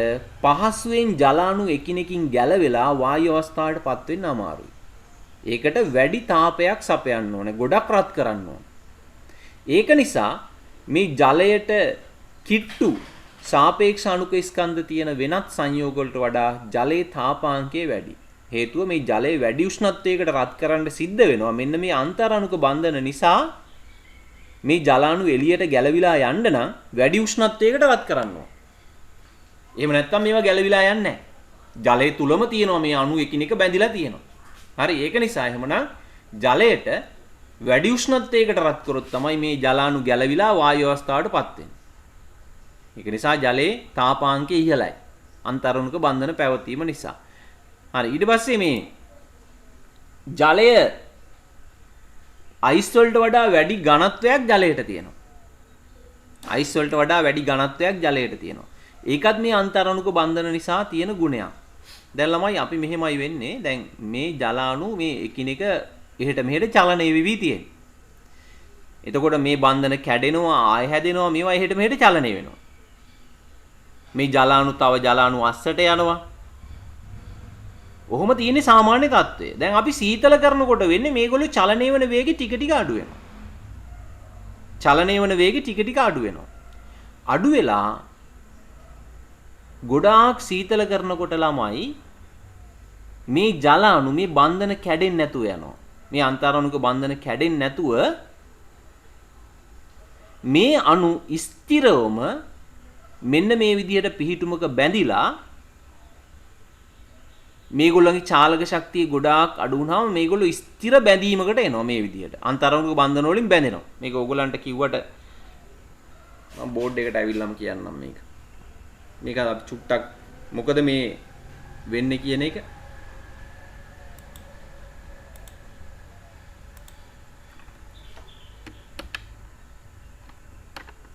S1: පහසුවෙන් ජලාණු එකිනෙකින් ගැලවෙලා වායු අවස්ථාවටපත් වෙන්න අමාරුයි. ඒකට වැඩි තාපයක් සපයන්න ඕනේ. ගොඩක් රත් කරන්න ඕනේ. ඒක නිසා මේ ජලයට කිට්ටු සාපේක්ෂ අණුක ස්කන්ධ තියෙන වෙනත් සංයෝග වලට වඩා ජලයේ තාපාංකය වැඩි. හේතුව මේ ජලය වැඩි උෂ්ණත්වයකට රත් කරන්න සිද්ධ වෙනවා. මෙන්න මේ අන්තර්-අණුක බන්ධන නිසා මේ ජලාණු එළියට ගැලවිලා යන්න නම් වැඩි උෂ්ණත්වයකට රත් කරන්න ඕන. එහෙම නැත්නම් මේවා ගැලවිලා යන්නේ නැහැ. ජලයේ තුලම තියෙනවා මේ අණු එකිනෙක බැඳිලා තියෙනවා. හරි ඒක නිසා එහෙමනම් ජලයට වැඩි උෂ්ණත්වයකට රත් කරොත් තමයි මේ ජලාණු ගැලවිලා වායු අවස්ථාවටපත් වෙන්නේ. ඒක නිසා ජලයේ තාපාංකය ඉහළයි. අන්තර්-අණුක බන්ධන පැවතීම නිසා. හරි ඊට පස්සේ මේ ජලය අයිස් වලට වඩා වැඩි ඝනත්වයක් ජලයට තියෙනවා. අයිස් වලට වඩා වැඩි ඝනත්වයක් ජලයට තියෙනවා. ඒකත් මේ අන්තර්-අණුක බන්ධන නිසා තියෙන ගුණයක්. දැන් ළමයි අපි මෙහෙමයි වෙන්නේ. දැන් මේ ජලාණු මේ එකිනෙක එහෙට මෙහෙට චලනය වෙවි තියෙන්නේ. එතකොට මේ බන්ධන කැඩෙනවා, ආය හැදෙනවා, මේවා එහෙට මෙහෙට චලනය වෙනවා. මේ ජලාණු තව ජලාණු අස්සට යනවා. ඔහොම තියෙන්නේ සාමාන්‍ය තත්ත්වය. දැන් අපි සීතල කරනකොට වෙන්නේ මේගොල්ලෝ චලනය වෙන වේගය ටික ටික අඩු වෙනවා. චලනය වෙන වේගය ටික ටික අඩු වෙනවා. අඩු වෙලා ගොඩාක් සීතල කරනකොට ළමයි මේ ජලාණු මේ බන්ධන කැඩෙන්නේ නැතුව යනවා. මේ අන්තර්-අණුක බන්ධන කැඩෙන්නේ නැතුව මේ අණු ස්ථිරවම මෙන්න මේ විදිහට පිහිටුමක බැඳිලා මේගොල්ලන්ගේ චාලක ශක්තිය ගොඩාක් අඩු වුණාම මේගොල්ලෝ ස්ථිර බැඳීමකට එනවා මේ විදිහට. අන්තර්-අණුක බන්ධන වලින් බැඳෙනවා. මේක ඕගොල්ලන්ට කිව්වට මම බෝඩ් එකට ඇවිල්ලාම කියන්නම් මේක. මේක අපි චුට්ටක් මොකද මේ වෙන්නේ කියන එක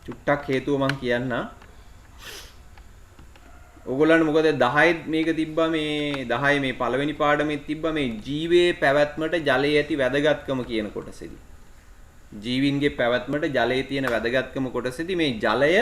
S1: චුට්ටක් හේතුව මම කියන්න. ඕගොල්ලන්ට මොකද 10 මේක තිබ්බා මේ 10 මේ පළවෙනි පාඩමේ තිබ්බා මේ ජීවයේ පැවැත්මට ජලයේ ඇති වැදගත්කම කියන කොටසෙදි. ජීවීන්ගේ පැවැත්මට ජලයේ තියෙන වැදගත්කම කොටසෙදි මේ ජලය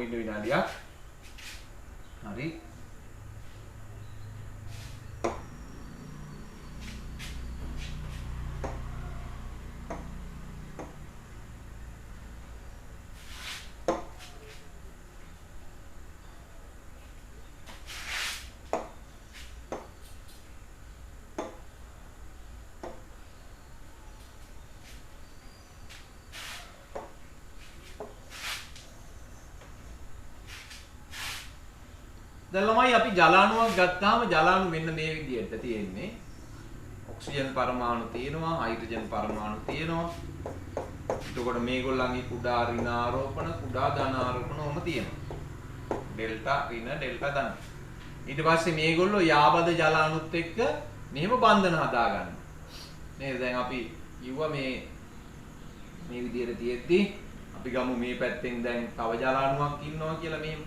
S1: ඉන්න විනාඩියක්. හරි. දැන් ළමයි අපි ජලාණුවක් ගත්තාම ජලාණු මෙන්න මේ විදිහට තියෙන්නේ. ඔක්සිජන් පරමාණු තියෙනවා, හයිඩ්‍රජන් පරමාණු තියෙනවා. එතකොට මේගොල්ලන්ගේ කුඩා ඍණාරෝපණ, කුඩා ධනාරෝපණ ඔහොම තියෙනවා. ඩෙල්ටා ඍණ, ඩෙල්ටා ධන. ඊට පස්සේ මේගොල්ලෝ යාබද ජලාණුත් එක්ක මෙහෙම බන්ධන හදාගන්නවා. නේද? දැන් අපි කිව්වා මේ විදිහට තියෙද්දි අපි ගමු මේ පැත්තෙන් දැන් තව ජලාණුවක් ඉන්නවා කියලා මෙහෙම.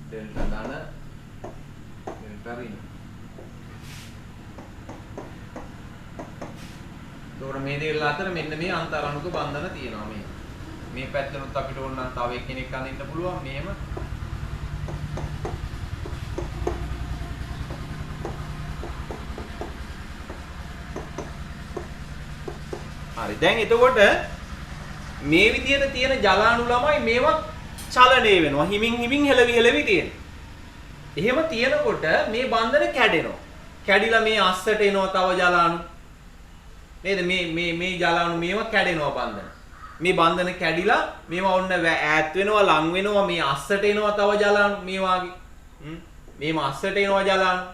S1: ඩෙල්ටා ධන, ඩෙල්ටා ඍණ. ඒතකොට මේ දෙක අතර මෙන්න මේ අන්තරාණුක බන්ධන තියෙනවා මේ. මේ පැත්තෙනුත් අපිට ඕන නම් තව එක්කෙනෙක් අඳින්න පුළුවන් මෙහෙම. හරි. දැන් එතකොට මේ විදිහට තියෙන ජලාණු ළමයි මේවා චලනය වෙනවා. හිමින් හෙලවි තියෙනවා. එහෙම තියෙනකොට මේ බන්ධන කැඩෙනවා. කැඩිලා මේ අස්සට එනවා තව ජලාණු. නේද? මේ ජලාණු මේවා කැඩෙනවා බන්ධන. මේ බන්ධන කැඩිලා මේවා ඔන්න ඈත් වෙනවා, ලං වෙනවා, මේ අස්සට එනවා තව ජලාණු මේ වාගේ. මේම අස්සට එනවා ජලාණු.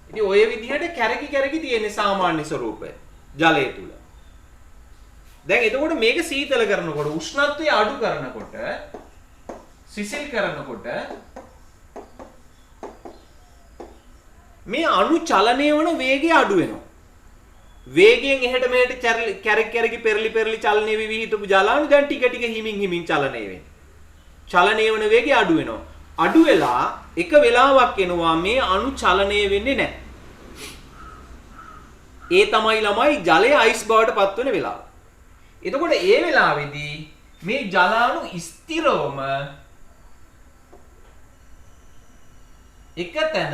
S1: ඉතින් ඔය විදිහට කැරකි තියෙන සාමාන්‍ය ස්වරූපය ජලය තුල. දැන් එතකොට මේක සීතල කරනකොට උෂ්ණත්වය අඩු කරනකොට සිසිල් කරනකොට මේ අණු චලනය වන වේගය අඩු වෙනවා. වේගයෙන් එහෙට මෙහෙට කැරකි පෙරලි චලනය වෙවි හිටපු ජලාණු දැන් ටික හිමින් චලනය වෙනවා. චලනය වන වේගය අඩු වෙනවා. අඩු වෙලා එක වෙලාවක් එනවා මේ අණු චලනය වෙන්නේ නැහැ. ඒ තමයි ළමයි ජලය අයිස් බවට පත් වෙන වෙලාව. එතකොට ඒ වෙලාවේදී මේ ජලාණු ස්ථිරවම එකතැන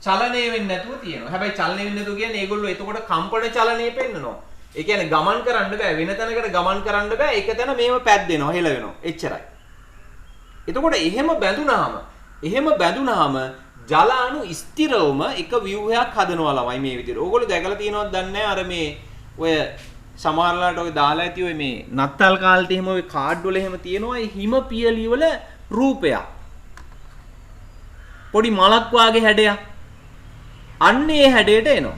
S1: චලනය වෙන්නේ නැතුව තියෙනවා. හැබැයි චලනය වෙන්නේ නැතුව කියන්නේ ඒගොල්ලෝ එතකොට කම්පන චලනය පෙන්නනවා. ඒ කියන්නේ ගමන් කරන්න බෑ, වෙන තැනකට ගමන් කරන්න බෑ. එක තැන මේව පැද්දෙනවා, හෙල වෙනවා. එච්චරයි. එතකොට එහෙම බැඳුනහම ජලාණු ස්ථිරවම එක ව්‍යුහයක් හදනවා ළමයි මේ විදිහට. ඕගොල්ලෝ දැකලා තියෙනවද දන්නේ නැහැ. අර මේ ඔය සමහරලාට ඔය දාලා ඇති ඔය මේ නත්තල් කාලේ එහෙම ඔය කාඩ් වල එහෙම තියෙනවා ඒ හිම පියලි වල රූපයක්. පොඩි මලක් වාගේ හැඩයක්. අන්න ඒ හැඩයට එනවා.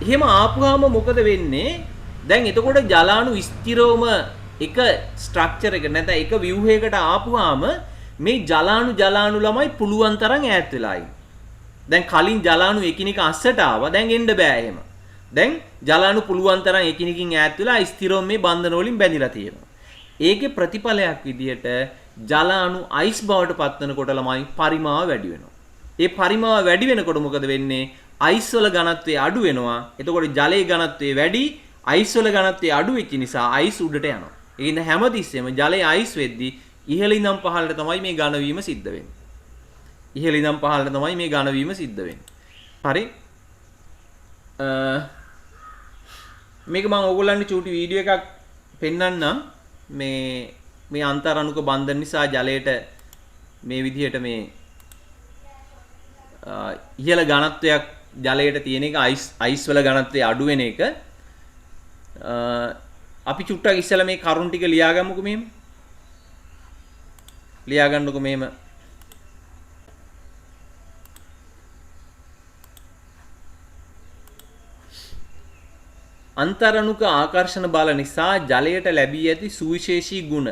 S1: එහෙම ආපුවාම මොකද වෙන්නේ? දැන් එතකොට ජලාණු ස්ථිරවම එක ස්ට්‍රක්චර් එක නැත්නම් එක ව්‍යුහයකට ආපුවාම මේ ජලාණු ළමයි පුළුවන් තරම් ඈත් වෙලා ඉන්නේ. දැන් කලින් ජලාණු එකිනෙක අස්සට ආවා. දැන් එන්න බෑ එහෙම. දැන් ජලාණු පුළුවන් තරම් එකිනෙකින් ඈත් වෙලා ස්ථිරව මේ බන්ධන වලින් බැඳිලා තියෙනවා. ඒකේ ප්‍රතිඵලයක් විදියට ජලාණු අයිස් බවට පත් වෙනකොට ළමයි පරිමාව වැඩි වෙනවා. ඒ පරිමාව වැඩි වෙනකොට මොකද වෙන්නේ? අයිස් වල ඝනත්වය අඩු වෙනවා. එතකොට ජලයේ ඝනත්වය වැඩි, අයිස් වල ඝනත්වය අඩු වෙච්ච නිසා අයිස් උඩට යනවා. ඒ කියන්නේ හැමතිස්සෙම ජලයේ අයිස් වෙද්දී ඉහළ ඉඳන් පහළට තමයි මේ ඝන වීම සිද්ධ වෙන්නේ. ඉහළ ඉඳන් පහළට තමයි මේ ඝන වීම සිද්ධ වෙන්නේ. හරි? මේක මම ඕගොල්ලන්ට චූටි වීඩියෝ එකක් පෙන්නන්නම්. මේ අන්තරාණුක බන්ධන නිසා ජලයට මේ විදිහට මේ ඉහළ ඝනත්වයක් ජලයට තියෙන එක අයිස් වල ඝනත්වය අඩු වෙන එක. අපි චුට්ටක් ඉස්සෙල්ලා මේ කරුණු ටික ලියාගමුකෝ මෙහෙම. ලියාගන්නකො මෙහෙම. අන්තරාණුක ආකර්ෂණ බල නිසා ජලයට ලැබී ඇති සුවිශේෂී ගුණ.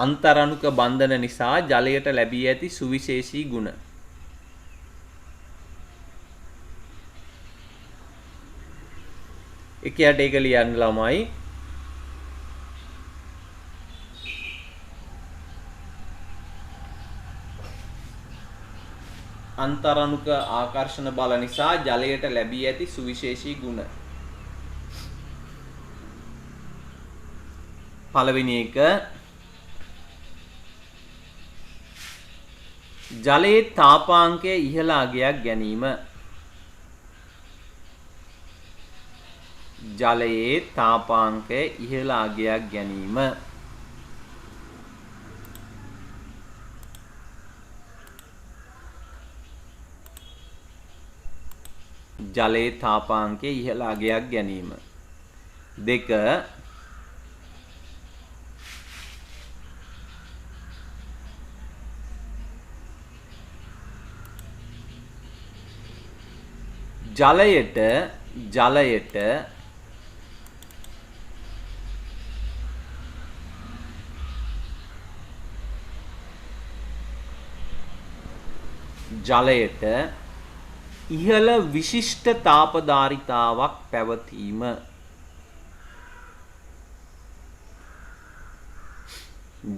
S1: අන්තරාණුක බන්ධන නිසා ජලයට ලැබී ඇති සුවිශේෂී ගුණ. එකයට ඒක ලියන්න ළමයි. අන්තරාණුක ආකර්ෂණ බල නිසා ජලයට ලැබී ඇති සුවිශේෂී ගුණ. පළවෙනි එක ජලයේ තාපාංකය ඉහළ අගයක් ගැනීම. ජලයේ තාපාංකය ඉහළ අගයක් ගැනීම. ජලයේ තාපාංකයේ ඉහළ අගයක් ගැනීම. 2 ජලයට ඉහළ විශිෂ්ට තාපධාරිතාවක් පැවතීම.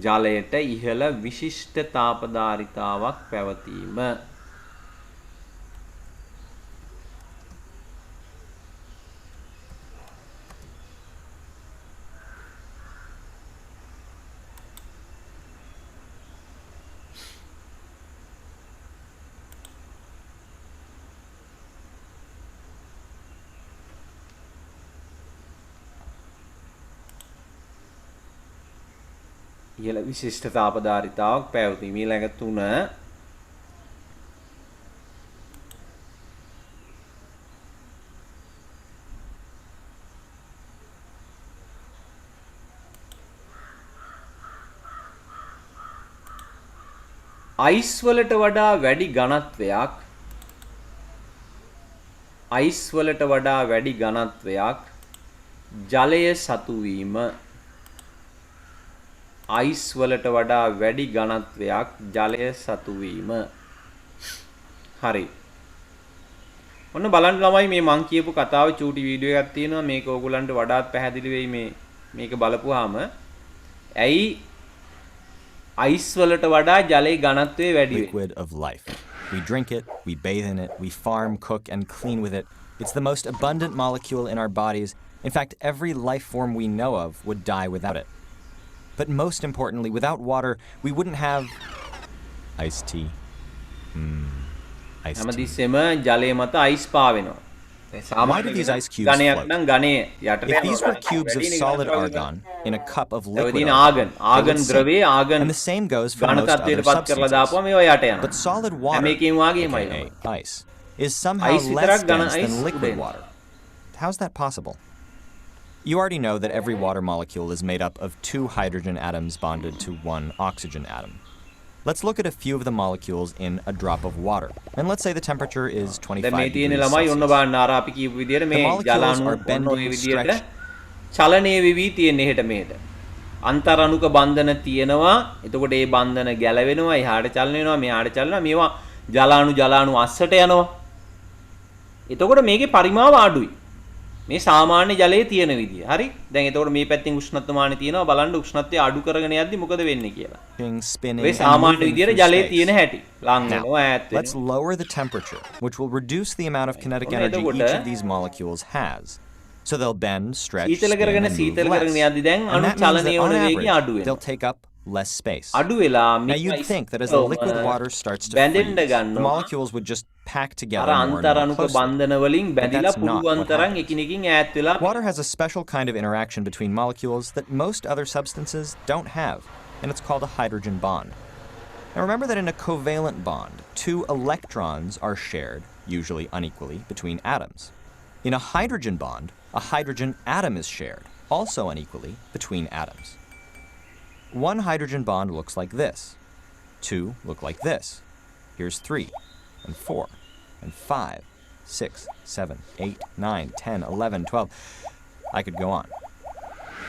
S1: ජලයට ඉහළ විශිෂ්ට තාපධාරිතාවක් පැවතීම. ඉහළ විශිෂ්ට තාපධාරිතාවක් පැවතීම. ඊළඟ 3 අයිස් වලට වඩා වැඩි ඝනත්වයක් ජලය සතු වීම. අයිස් වලට වඩා වැඩි ඝනත්වයක් ජලය සතු වීම. හරි. ඔන්න බලන්න ළමයි මේ මං කියපු කතාවේ චූටි වීඩියෝ එකක් තියෙනවා. මේක ඕගොල්ලන්ට වඩාත් පැහැදිලි වෙයි මේක බලපුවාම. ඇයි අයිස් වලට වඩා ජලයේ ඝනත්වය වැඩි වෙන්නේ?
S6: Liquid of life. We drink it, we bathe in it, we farm, cook, and clean with it. It's the most abundant molecule in our bodies. In fact, every life form we know of would die without it. But most importantly, without water, we wouldn't have iced tea. Iced tea.
S1: හැමතිස්සෙම ජලයේ මත අයිස් පාවෙනවා.
S6: Why do these ice cubes
S1: ඝනයක්
S6: float?
S1: නම් ඝනය යට
S6: If these were cubes of solid argon in a cup of liquid
S1: තියෙන
S6: argon, they
S1: argon
S6: would sink.
S1: ද්‍රවයේ argon
S6: And the same goes for
S1: ඝන
S6: most other
S1: තත්ත්වයට පත් කරලා දාපුවම
S6: substances.
S1: මේවා යට යනවා.
S6: But solid water,
S1: මේකෙන් වාගේමයි
S6: aka
S1: තමයි.
S6: ice, is somehow
S1: Ice
S6: less
S1: විතරක් ඝන
S6: dense than
S1: ice
S6: liquid
S1: උඩ
S6: water. How's that possible? You already know that every water molecule is made up of 2 hydrogen atoms bonded to 1 oxygen atom. Let's look at a few of the molecules in a drop of water. And let's say the temperature is 25
S1: දැන් මේ තියෙන
S6: degrees
S1: ළමයි ඔන්න
S6: Celsius.
S1: බලන්න අර අපි කියපු විදිහට මේ
S6: molecules
S1: ජලාණු
S6: are
S1: ඔන්න
S6: bending,
S1: ඔය විදිහට
S6: stretched.
S1: චලනය වෙවි තියෙන එහෙට මෙහෙට. අන්තරණුක බන්ධන තියෙනවා. එතකොට ඒ බන්ධන ගැලවෙනවා. එහාට චලන වෙනවා. මෙහාට චලනවා. මේවා ජලාණු අස්සට යනවා. එතකොට මේකේ පරිමාව අඩුයි. මේ සාමාන්‍ය ජලයේ තියෙන විදිය. හරි? දැන් එතකොට මේ පැත්තෙන් උෂ්ණත්වමානය තියෙනවා. බලන්න උෂ්ණත්වය අඩු කරගෙන යද්දි මොකද වෙන්නේ කියලා.
S6: Spinning
S1: මේ
S6: and
S1: සාමාන්‍ය
S6: moving
S1: විදියට
S6: through
S1: ජලයේ
S6: space.
S1: තියෙන හැටි. ලං
S6: Now,
S1: වෙනවා ඈත්
S6: let's
S1: වෙනවා.
S6: lower the temperature, which will reduce the amount of kinetic
S1: ඔන්න
S6: energy
S1: එතකොට
S6: each of these molecules has. So they'll bend, stretch,
S1: සීතල
S6: spin,
S1: කරගෙන
S6: and move
S1: සීතල කරගෙන
S6: less.
S1: යද්දි දැන්
S6: And
S1: අණු
S6: that means
S1: චලනය
S6: that
S1: වන
S6: on
S1: වේගය අඩු
S6: average, they'll
S1: වෙනවා.
S6: take up less space.
S1: අඩු වෙලා
S6: Now you'd think that as the liquid water starts to
S1: බැඳෙන්න
S6: freeze, the
S1: ගන්නවා.
S6: molecules would just pack
S1: අර
S6: together more and more
S1: අන්තරණුක
S6: closely.
S1: බන්ධන වලින් බැඳිලා
S6: that's not
S1: පුළුවන්
S6: what
S1: තරම්
S6: happens.
S1: එකිනෙකින් ඈත් වෙලා
S6: Water has a special kind of interaction between molecules that most other substances don't have, and it's called a hydrogen bond. Now remember that in a covalent bond, 2 electrons are shared, usually unequally, between atoms. In a hydrogen bond, a hydrogen atom is shared, also unequally, between atoms. 1 hydrogen bond looks like this. 2 look like this. Here's 3, and 4, and 5, 6, 7, 8, 9, 10, 11, 12. I could go on.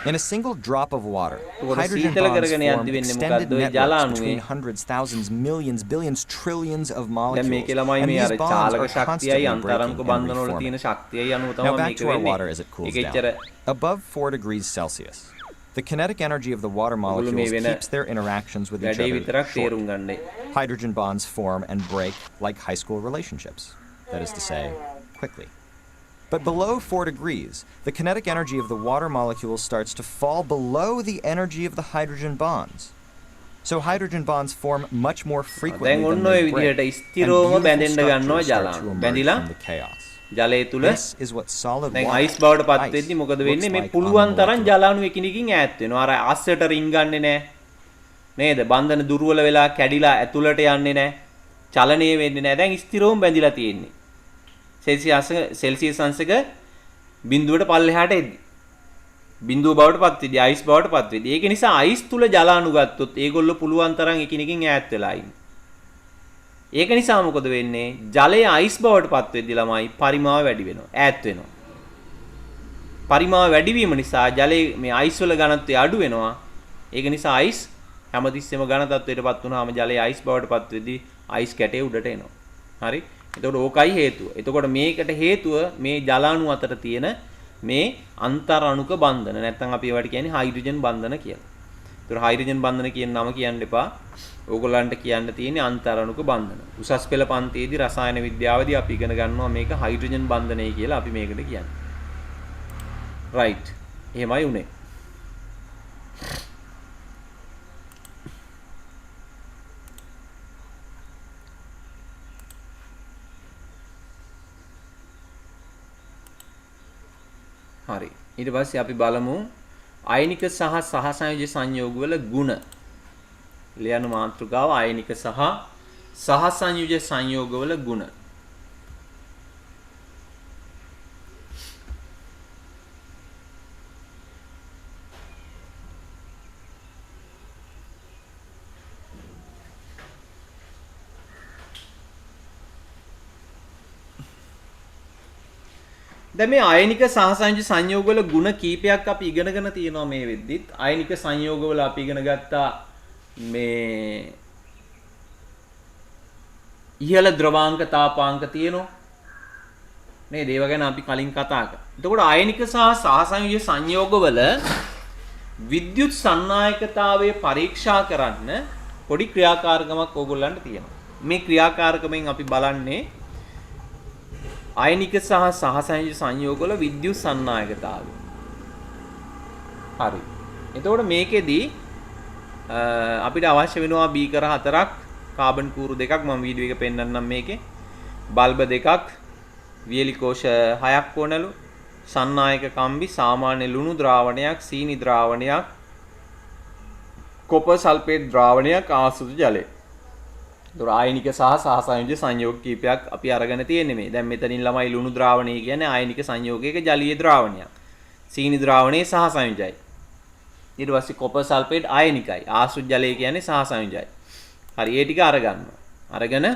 S6: In a single drop of water, hydrogen
S1: සීතල
S6: bonds
S1: කරගෙන
S6: form
S1: යද්දි වෙන්නේ
S6: extended
S1: මොකද්ද? ඔය
S6: networks
S1: ජලාණුවේ
S6: between hundreds, thousands, millions, billions, trillions of
S1: දැන්
S6: molecules.
S1: මේකේ ළමයි
S6: And
S1: මේ
S6: these
S1: අර
S6: bonds
S1: චාලක
S6: are
S1: ශක්තියයි
S6: constantly
S1: අන්තරණුක
S6: breaking and
S1: බන්ධන වල
S6: reforming.
S1: තියෙන ශක්තියයි අනුව
S6: Now
S1: තමයි
S6: back
S1: මේක
S6: to our
S1: වෙන්නේ.
S6: water as it cools
S1: ඒක එච්චර
S6: down. Above 4 degrees Celsius, the kinetic energy of the water
S1: මේ
S6: molecules
S1: වෙන
S6: keeps their interactions with each
S1: වැඩේ
S6: other
S1: විතරක්
S6: short.
S1: තේරුම් ගන්නයි.
S6: Hydrogen bonds form and break like high school relationships. That is to say, quickly. But below 4 degrees, the kinetic energy of the water molecules starts to fall below the energy of the hydrogen bonds. So hydrogen bonds form much more frequently
S1: දැන්
S6: than
S1: ඔන්න
S6: they
S1: ඔය
S6: break,
S1: විදිහට
S6: and
S1: ස්ථිරවම
S6: beautiful
S1: බැඳෙන්න ගන්නවා
S6: structures start
S1: ජලාණු.
S6: to emerge
S1: බැඳිලා
S6: from the chaos.
S1: ජලය තුල
S6: This is what solid
S1: දැන්
S6: water,
S1: අයිස් බවට පත්
S6: ice,
S1: වෙද්දි මොකද
S6: looks
S1: වෙන්නේ? මේ
S6: like
S1: පුළුවන්
S6: on the
S1: තරම්
S6: molecular.
S1: ජලාණු එකිනෙකින් ඈත් වෙනවා. අර අස්සට රින් ගන්නෙ නැහැ. නේද? බන්ධන දුර්වල වෙලා කැඩිලා ඇතුළට යන්නේ නැහැ. චලනය වෙන්නේ නැහැ. දැන් ස්ථිරවම බැඳිලා තියෙන්නේ. සෙල්සියස් අංශක බිඳුවට පල්ලෙහාට එද්දි. බිඳුව බවට පත් වෙද්දී අයිස් බවට පත් වෙද්දී. ඒක නිසා අයිස් තුල ජල අණු ගත්තොත් ඒගොල්ලෝ පුළුවන් තරම් එකිනෙකින් ඈත් වෙලා ඉන්න. ඒක නිසා මොකද වෙන්නේ? ජලය අයිස් බවට පත් වෙද්දී ළමයි පරිමාව වැඩි වෙනවා. ඈත් වෙනවා. පරිමාව වැඩි වීම නිසා ජලයේ මේ අයිස් වල ඝනත්වය අඩු වෙනවා. ඒක නිසා අයිස් හැමතිස්සෙම ඝන තත්ත්වයටපත් වුනහම ජලයේ අයිස් බවට පත් වෙද්දී අයිස් කැටේ උඩට එනවා. හරි? එතකොට ඕකයි හේතුව. එතකොට මේකට හේතුව මේ ජල අණු අතර තියෙන මේ අන්තර් අණුක බන්ධන. නැත්නම් අපි ඒවට කියන්නේ හයිඩ්‍රජන් බන්ධන කියලා. ඒතර හයිඩ්‍රජන් බන්ධන කියන නම කියන්න එපා. ඕගොල්ලන්ට කියන්න තියෙන්නේ අන්තර් අණුක බන්ධන. උසස් පෙළ පන්තියේදී රසායන විද්‍යාවදී අපි ඉගෙන ගන්නවා මේක හයිඩ්‍රජන් බන්ධනය කියලා අපි මේකට කියන්නේ. right. එහෙමයි උනේ. හරි. ඊට පස්සේ අපි බලමු අයනික සහ සහසංයෝජ සංයෝගවල ගුණ. ලියන මාතෘකාව අයනික සහ සහසංයෝජ සංයෝගවල ගුණ. දැන් මේ අයනික සහසංයෝජ සංයෝගවල ಗುಣ කීපයක් අපි ඉගෙනගෙන තියෙනවා මේ වෙද්දිත්. අයනික සංයෝගවල අපි ඉගෙන ගත්තා මේ ඉහළ ද්‍රවාංක තාපාංක තියෙනවා. නේද? ඒව ගැන අපි කලින් කතා කරා. එතකොට අයනික සහ සහසංයෝජ සංයෝගවල විද්‍යුත් සන්නායකතාවය පරීක්ෂා කරන්න පොඩි ක්‍රියාකාරකමක් ඕගොල්ලන්ට තියෙනවා. මේ ක්‍රියාකාරකමෙන් අපි බලන්නේ අයනික සහ සහසංයෝජ සංයෝගවල විද්‍යුත් සන්නායකතාවය. හරි. එතකොට මේකෙදි අපිට අවශ්‍ය වෙනවා බීකර 4ක්, කාබන් කූරු 2ක්, මම වීඩියෝ එක පෙන්නන්නම් මේකේ. බල්බ 2ක්, වියලි කෝෂ 6ක් ඕනලු, සන්නායක කම්බි, සාමාන්‍ය ලුණු ද්‍රාවණයක්, සීනි ද්‍රාවණයක්, කොපර් සල්ෆේට් ද්‍රාවණයක්, ආසුතු ජලය. ඒතර ආයනික සහ සහසංයෝජ සංයෝග කීපයක් අපි අරගෙන තියෙන්නේ මේ. දැන් මෙතනින් ළමයි ලුණු ද්‍රාවණය කියන්නේ ආයනික සංයෝගයක ජලීය ද්‍රාවණයක්. සීනි ද්‍රාවණයේ සහසංයෝජයි. ඊට පස්සේ කොපර් සල්ෆේට් ආයනිකයි. ආසුත් ජලය කියන්නේ සහසංයෝජයි. හරි, ඒ ටික අරගන්නවා. අරගෙන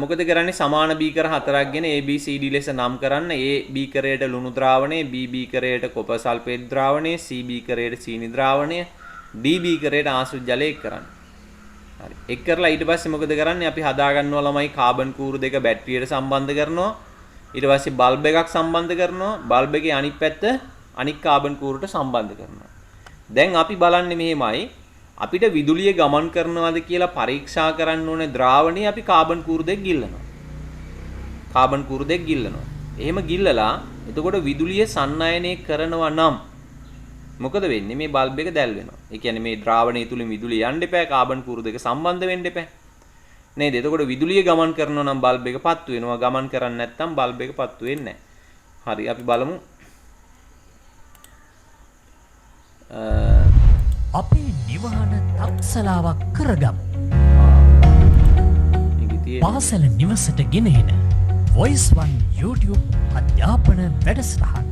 S1: මොකද කරන්නේ? සමාන බීකර 4ක් ගෙන ABCD ලෙස නම් කරන්න. A බීකරයට ලුණු ද්‍රාවණය, B බීකරයට කොපර් සල්ෆේට් ද්‍රාවණය, C බීකරයට සීනි ද්‍රාවණය, D බීකරයට ආසුත් ජලය එක් කරන්න. හරි. එක් කරලා ඊට පස්සේ මොකද කරන්නේ? අපි හදා ගන්නවා ළමයි කාබන් කූරු 2 බැටරියට සම්බන්ධ කරනවා. ඊට පස්සේ බල්බ් එකක් සම්බන්ධ කරනවා. බල්බ් එකේ අනිත් පැත්ත අනික් කාබන් කූරුට සම්බන්ධ කරනවා. දැන් අපි බලන්නේ මෙහෙමයි. අපිට විදුලිය ගමන් කරනවද කියලා පරීක්ෂා කරන්න ඕනේ ද්‍රාවණේ අපි කාබන් කූරු 2 ගිල්ලනවා. කාබන් කූරු 2 ගිල්ලනවා. එහෙම ගිල්ලලා එතකොට විදුලිය සන්නායනය කරනවා නම් මොකද වෙන්නේ? මේ බල්බ් එක දැල් වෙනවා. ඒ කියන්නේ මේ ද්‍රාවණය තුලින් විදුලිය යන්න එපා, කාබන් කූරු 2 සම්බන්ධ වෙන්න එපා. නේද? එතකොට විදුලිය ගමන් කරනවා නම් බල්බ් එක පත්තු වෙනවා. ගමන් කරන්නේ නැත්නම් බල්බ් එක පත්තු වෙන්නේ නැහැ. හරි, අපි බලමු.
S7: අපේ නිවහන තක්සලාවක් කරගමු. පාසල නිවසට ගෙනහෙන Voice One YouTube අධ්‍යාපන වැඩසටහන්.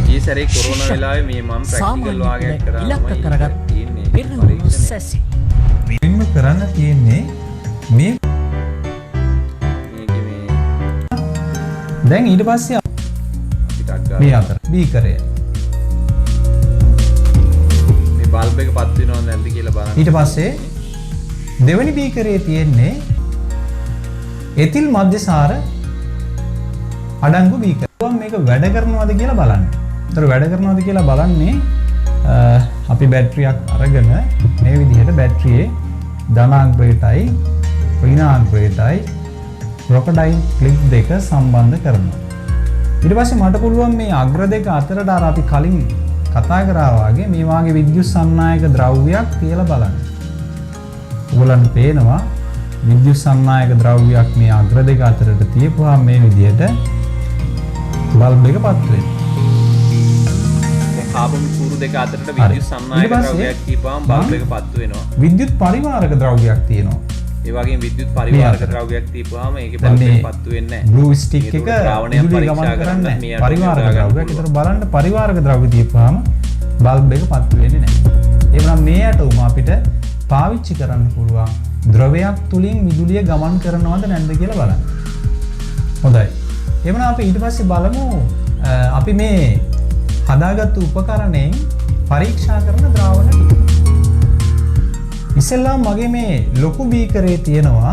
S1: ගිය සැරේ කොරෝනා වෙලාවේ මේ මම ප්‍රැක්ටිකල් වාගයක් කරා
S7: ඉලක්ක කරගත් පෙරහුරු සැසි.
S8: මෙන්න කරන්න තියෙන්නේ මේ දැන් ඊට පස්සේ මේ අතර බීකරය
S1: මේ බල්බ් එක පත් වෙනවද නැද්ද කියලා බලන්න.
S8: ඊට පස්සේ දෙවෙනි බීකරයේ තියෙන්නේ එතිල් මධ්‍යසාර අඩංගු බීකර. මේක වැඩ කරනවද කියලා බලන්න. ඒතර වැඩ කරනවද කියලා බලන්නේ අපි බැටරියක් අරගෙන මේ විදිහට බැටරියේ ධනාංගයටයි ඍණාංගයටයි ක්‍රොකොඩයිල් ක්ලිප් දෙක සම්බන්ධ කරනවා. ඊට පස්සේ මට පුළුවන් මේ අග්‍ර දෙක අතරට අර අපි කලින් කතා කරා වගේ මේ වාගේ විද්‍යුත් සන්නායක ද්‍රව්‍යයක් තියලා බලන්න. ඔයගලන්ට පේනවා විද්‍යුත් සන්නායක ද්‍රව්‍යයක් මේ අග්‍ර දෙක අතරට තියපුවාම මේ විදිහට බල්බ් එක පත් වෙනවා.
S1: කාබන් කූරු 2 අතරට විද්‍යුත් සන්නායක ද්‍රව්‍යයක් තියපුවාම බල්බ් එක පත් වෙනවා.
S8: විද්‍යුත් පරිවාරක ද්‍රව්‍යයක් තියෙනවා.
S1: ඒ වගේම විද්‍යුත් පරිවාරක ද්‍රව්‍යයක් තියපුවාම ඒකේ
S8: දැන්
S1: බල්බ්
S8: මේ
S1: එක පත්තු වෙන්නේ නැහැ.
S8: බ්ලූ ස්ටික් එක
S1: ද්‍රාවණයක්
S8: විදුලිය
S1: පරීක්ෂා
S8: ගමන්
S1: කරන්න
S8: කරන්නේ
S1: මේ
S8: නැහැ. පරිවාරක
S1: අඩුවෙන්
S8: ද්‍රව්‍යයක්.
S1: පුළුවන්.
S8: ඒතර බලන්න පරිවාරක ද්‍රව්‍ය තියපුවාම බල්බ් එක පත්තු වෙන්නේ නැහැ. එහෙනම් මේ ඇටෝම අපිට පාවිච්චි කරන්න පුළුවන් ද්‍රවයක් තුලින් විදුලිය ගමන් කරනවද නැද්ද කියලා බලන්න. හොඳයි. එහෙනම් අපි ඊට පස්සේ බලමු අපි මේ හදාගත්තු උපකරණයෙන් පරීක්ෂා කරන ද්‍රාවණ ටික. ඉස්සෙල්ලාම මගේ මේ ලොකු බීකරේ තියෙනවා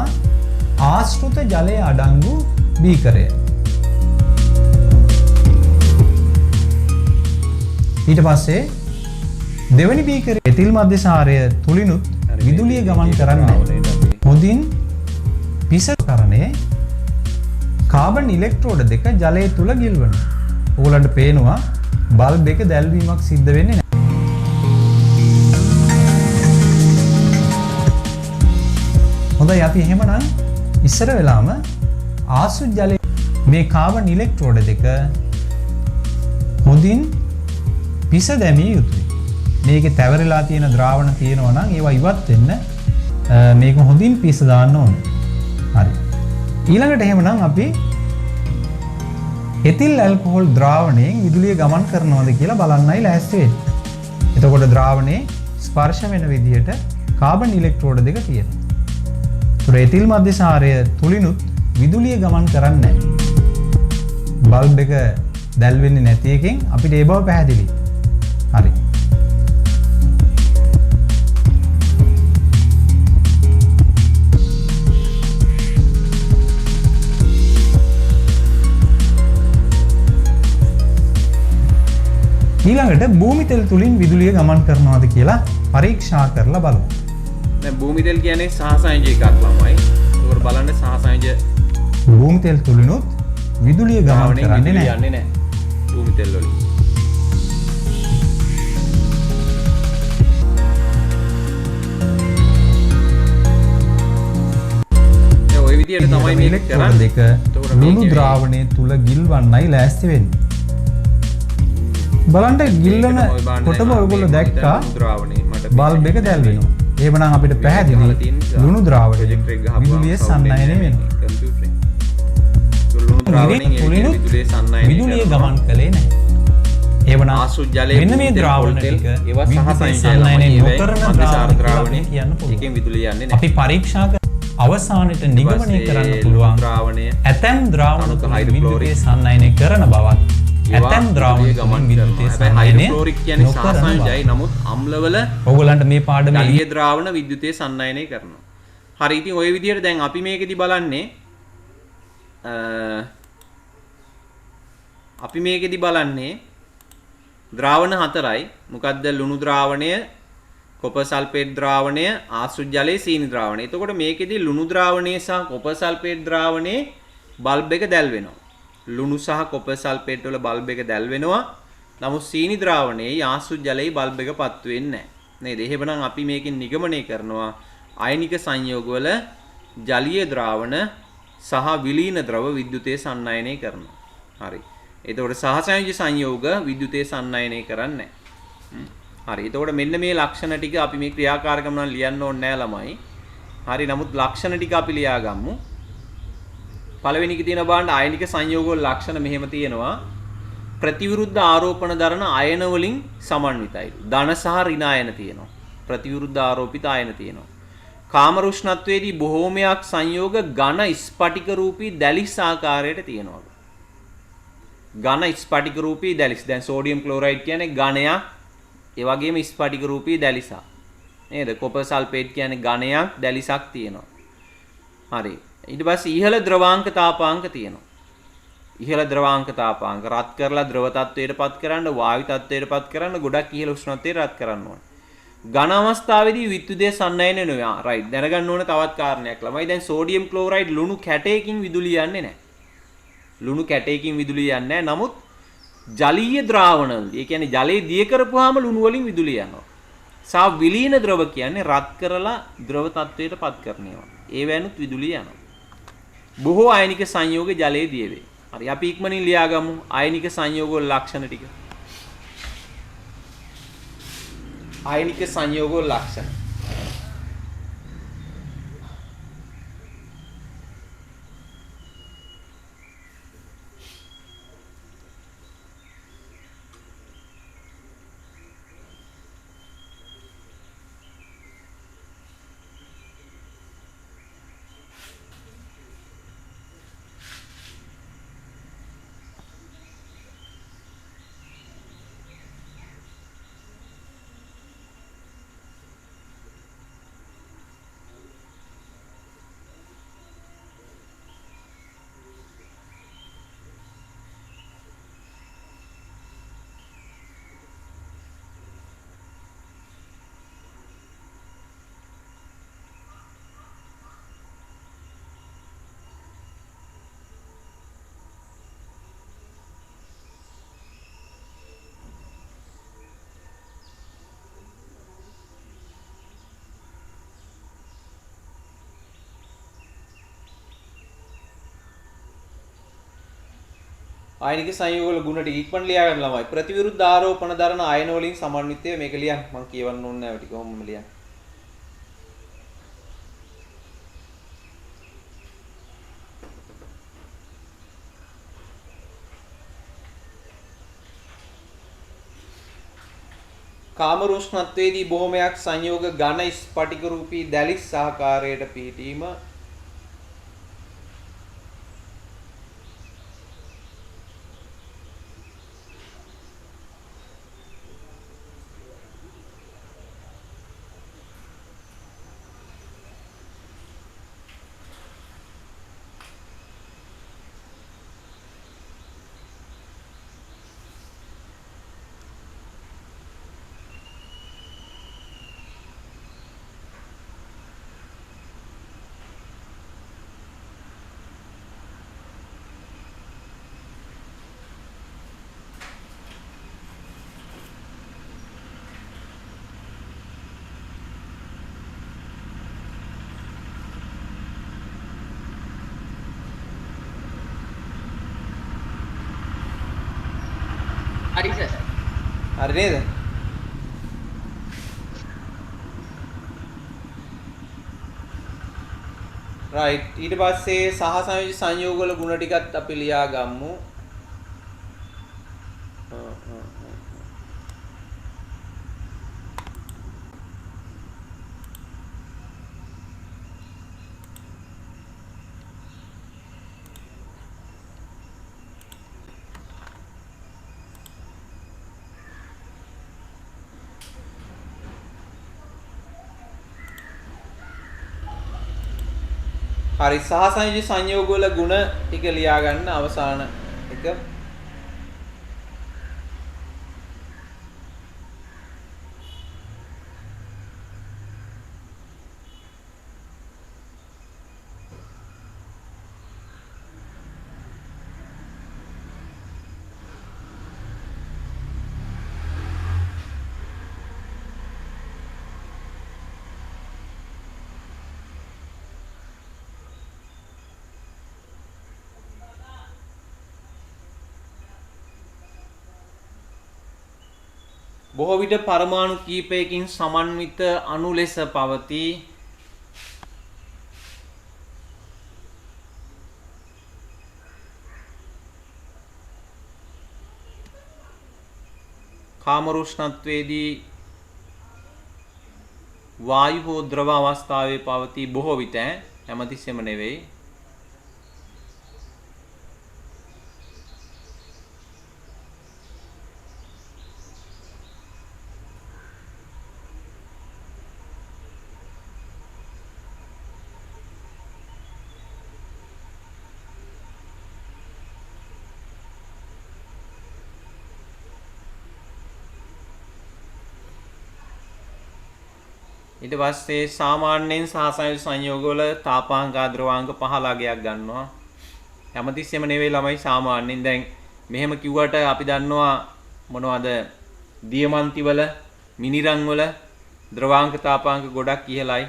S8: ආශ්‍රිත ජලය අඩංගු බීකරය. ඊට පස්සේ දෙවෙනි බීකරේ එතිල් මධ්‍යසාරය තුලිනුත් විදුලිය ගමන් කරන්නේ හොඳින් පිස කරන්නේ කාබන් ඉලෙක්ට්‍රෝඩ දෙක ජලය තුල ගිල්වන. ඕගොල්ලන්ට පේනවා බල්බ් එක දැල්වීමක් සිද්ධ වෙන්නේ නැහැ. හොඳයි අපි එහෙමනම් ඉස්සර වෙලාම ආසු ජලයේ මේ කාබන් ඉලෙක්ට්‍රෝඩ දෙක හොඳින් පිස දැමිය යුතුයි. මේකේ තැවරලා තියෙන ද්‍රාවණ තියෙනවා නම් ඒවා ඉවත් වෙන්න මේක හොඳින් පිස දාන්න ඕනේ. හරි. ඊළඟට එහෙමනම් අපි එතිල් ඇල්කොහොල් ද්‍රාවණයෙන් විදුලිය ගමන් කරනවද කියලා බලන්නයි ලෑස්ති වෙන්නේ. එතකොට ද්‍රාවණේ ස්පර්ශ වෙන විදිහට කාබන් ඉලෙක්ට්‍රෝඩ දෙක තියෙනවා. ඒතර එතිල් මධ්‍යසාරය තුලිනුත් විදුලිය ගමන් කරන්නේ නැහැ. බල්බ් එක දැල් වෙන්නේ නැති එකෙන් අපිට ඒ බව පැහැදිලි. හරි. ඊළඟට භූමි තෙල් තුලින් විදුලිය ගමන් කරනවාද කියලා පරීක්ෂා කරලා බලමු.
S1: දැන් භූමි තෙල් කියන්නේ සහසංයෝජ එකක් ළමයි. ඒකවල බලන්න සහසංයෝජ
S8: භූමි තෙල් තුලිනුත් විදුලිය ගමන් කරන්නේ නැහැ.
S1: යන්නේ නැහැ. භූමි තෙල් වලින්. ඒ ඔය විදියට තමයි මේක
S8: ඉලෙක්ට්‍රෝන දෙක ලුණු ද්‍රාවණය තුල ගිල්වන්නයි ලෑස්ති වෙන්නේ. බලන්න ගිල්ලන කොටම ඔයගොල්ලෝ දැක්කා බල්බ් එක දැල් වෙනවා. එහෙමනම් අපිට පැහැදිලි ලුණු ද්‍රාවණය විදුලිය සන්නයනය වෙනවා.
S1: ලුණු ද්‍රාවණයෙන්
S8: විදුලිය ගමන් කළේ නැහැ. එහෙමනම්
S1: ආසු ජලයේ
S8: මෙන්න මේ ද්‍රාවණ ටික
S1: ඒවා සහසංයෝජ
S8: සන්නයනය නොකරන
S1: ද්‍රාවණය
S8: කියන්න පුළුවන්.
S1: එකෙන් විදුලිය යන්නේ නැහැ.
S8: අපි පරීක්ෂා කර අවසානයේ නිගමනය කරන්න පුළුවන්
S1: ද්‍රාවණය
S8: ඇතැම් ද්‍රාවණ තුලින් විදුලිය සන්නයනය කරන බවත් ඇතැම් ද්‍රාවණ තුලින් විදුලිය සන්නයනය
S1: හයිඩ්‍රොක්ලෝරික් කියන්නේ සහසංයෝජයි. නමුත් අම්ලවල
S8: ඕගොල්ලන්ට මේ පාඩමේ
S1: ජලීය ද්‍රාවණ විද්‍යුතය සන්නයනය කරනවා. හරි. ඉතින් ওই විදිහට දැන් අපි මේකෙදි බලන්නේ ද්‍රාවණ හතරයි. මොකද්ද? ලුණු ද්‍රාවණය, කොපර් සල්ෆේට් ද්‍රාවණය, ආශ්‍රිත ජලයේ සීනි ද්‍රාවණය. එතකොට මේකෙදි ලුණු ද්‍රාවණයේ සහ කොපර් සල්ෆේට් ද්‍රාවණයේ බල්බ් එක දැල් වෙනවා. ලුණු සහ කොපර් සල්ෆේට් වල බල්බ් එක දැල් වෙනවා. නමුත් සීනි ද්‍රාවණයේ ආශ්‍රිත ජලයේ බල්බ් එක පත්තු වෙන්නේ නැහැ. නේද? එහෙමනම් අපි මේකෙන් නිගමනය කරනවා අයනික සංයෝග වල ජලීය ද්‍රාවණ සහ විලීන ද්‍රව විද්‍යුතය සන්නයනය කරනවා. හරි. එතකොට සහසංයෝජ සංයෝග විද්‍යුතය සන්නයනය කරන්නේ නැහැ. හරි. එතකොට මෙන්න මේ ලක්ෂණ ටික අපි මේ ක්‍රියාකාරකම් නම් ලියන්න ඕනේ නැහැ ළමයි. හරි. නමුත් ලක්ෂණ ටික අපි ලියාගමු. පළවෙනි එකේ තියෙන බලන්න ආයනික සංයෝග වල ලක්ෂණ මෙහෙම තියෙනවා. ප්‍රතිවිරුද්ධ ආරෝපණ දරන අයන වලින් සමන්විතයි. ධන සහ ඍණ අයන තියෙනවා. ප්‍රතිවිරුද්ධ ආරෝපිත අයන තියෙනවා. කාමර උෂ්ණත්වයේදී බොහෝමයක් සංයෝග ඝන ස්පටික රූපී දැලිස් ආකාරයට තියෙනවා. ඝන ස්පටික රූපී දැලිස්. දැන් සෝඩියම් ක්ලෝරයිඩ් කියන්නේ ඝනයක්. ඒ වගේම ස්පටික රූපී දැලිසක්. නේද? කොපර් සල්ෆේට් කියන්නේ ඝනයක් දැලිසක් තියෙනවා. හරි. ඊට පස්සේ ඉහළ ද්‍රවාංක තාපාංක තියෙනවා. ඉහළ ද්‍රවාංක තාපාංක රත් කරලා ද්‍රව තත්වයට පත් කරන්න, වායු තත්වයට පත් කරන්න, ගොඩක් ඉහළ උෂ්ණත්වයට රත් කරන්න ඕනේ. ඝන අවස්ථාවේදී විද්‍යුතය සන්නයනය වෙනවා. රයිට්. දැනගන්න ඕන තවත් කාරණයක් ළමයි. දැන් සෝඩියම් ක්ලෝරයිඩ් ලුණු කැටයකින් විදුලිය යන්නේ නැහැ. ලුණු කැටයකින් විදුලිය යන්නේ නැහැ. නමුත් ජලීය ද්‍රාවණවලදී, ඒ කියන්නේ ජලයේ දිය කරපුවාම ලුණු වලින් විදුලිය යනවා. සා විලීන ද්‍රව කියන්නේ රත් කරලා ද්‍රව තත්වයට පත් කරන ඒවා. ඒ වැනුත් විදුලිය යනවා. බොහෝ ආයනික සංයෝග ජලයේ දිය වේ. හරි. අපි ඉක්මනින් ලියාගමු ආයනික සංයෝග වල ලක්ෂණ ටික. ආයනික සංයෝග වල ලක්ෂණ. ආයනික සංයෝග වල ගුණ ටික ඉක්මන් ලියා ගන්න ළමයි. ප්‍රතිවිරුද්ධ ආරෝපණ දරන ආයන වලින් සමන්විතය මේක ලියන්න. මම කියවන්න ඕනේ නැහැ ටික කොහොමද ලියන්නේ. කාමරුෂ්ණත්වයේදී බොහොමයක් සංයෝග ඝන ස්පටික රූපී දැලිස් ආකාරයට පිහිටීම
S3: හරි සර්.
S1: හරි නේද? right ඊට පස්සේ සහ සංයෝජ සංයෝග වල ගුණ ටිකත් අපි ලියා ගමු. හරි සහ සංයෝජ සංයෝග වල ගුණ ටික ලියා ගන්න අවසාන එක. බොහෝ විට පරමාණු කීපයකින් සමන්විත අණු ලෙස පවතී. කාමරුෂ්ණත්වයේදී වායු හෝ ද්‍රව අවස්ථාවේ පවතී බොහෝ විට හැමතිස්සෙම නෙවෙයි. ඊට පස්සේ සාමාන්‍යයෙන් සහසංයෝජ සංයෝගවල තාපාංක ද්‍රවාංක 15ක් ගන්නවා. හැමතිස්සෙම නෙවෙයි ළමයි සාමාන්‍යයෙන්. දැන් මෙහෙම කිව්වට අපි දන්නවා මොනවද දියමන්ති වල මිනිරන් වල ද්‍රවාංක තාපාංක ගොඩක් ඉහළයි.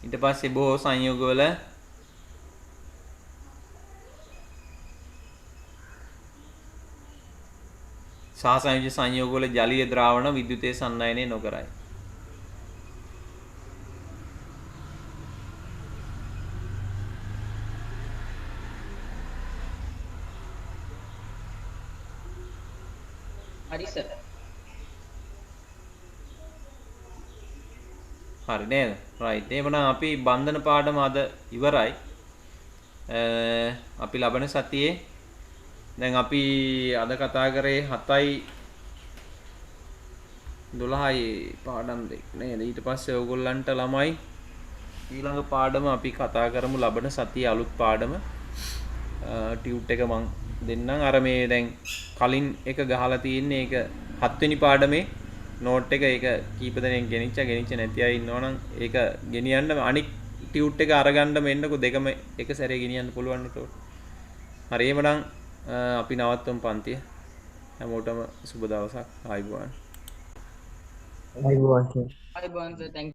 S1: ඊට පස්සේ බොහෝ සංයෝගවල සහසංයෝජ සංයෝගවල ජලීය ද්‍රාවණ විද්‍යුතය සන්නයනය නොකරයි.
S3: හරි සර්.
S1: හරි නේද? right. එහෙනම් අපි බන්ධන පාඩම අද ඉවරයි. අපි ලබන සතියේ දැන් අපි අද කතා කරේ 7යි 12යි පාඩම් දෙක නේද? ඊට පස්සේ ඔයගොල්ලන්ට ළමයි ඊළඟ පාඩම අපි කතා කරමු ලබන සතියේ අලුත් පාඩම. ටියුට් එක මං දෙන්නම්. අර මේ දැන් කලින් එක ගහලා තියෙන්නේ ඒක 7 වෙනි පාඩමේ නෝට් එක. ඒක කීප දෙනෙක් ගෙනිච්ච නැති අය ඉන්නවනම් ඒක ගෙනියන්න. අනික් ටියුට් එක අරගන්න මෙන්නකො දෙකම එක සැරේ ගෙනියන්න පුළුවන් නේද? හරි එහෙමනම් අපි නවත්තමු පන්තිය. හැමෝටම සුබ දවසක්. ආයුබෝවන්.
S3: ආයුබෝවන් සර්. thank you.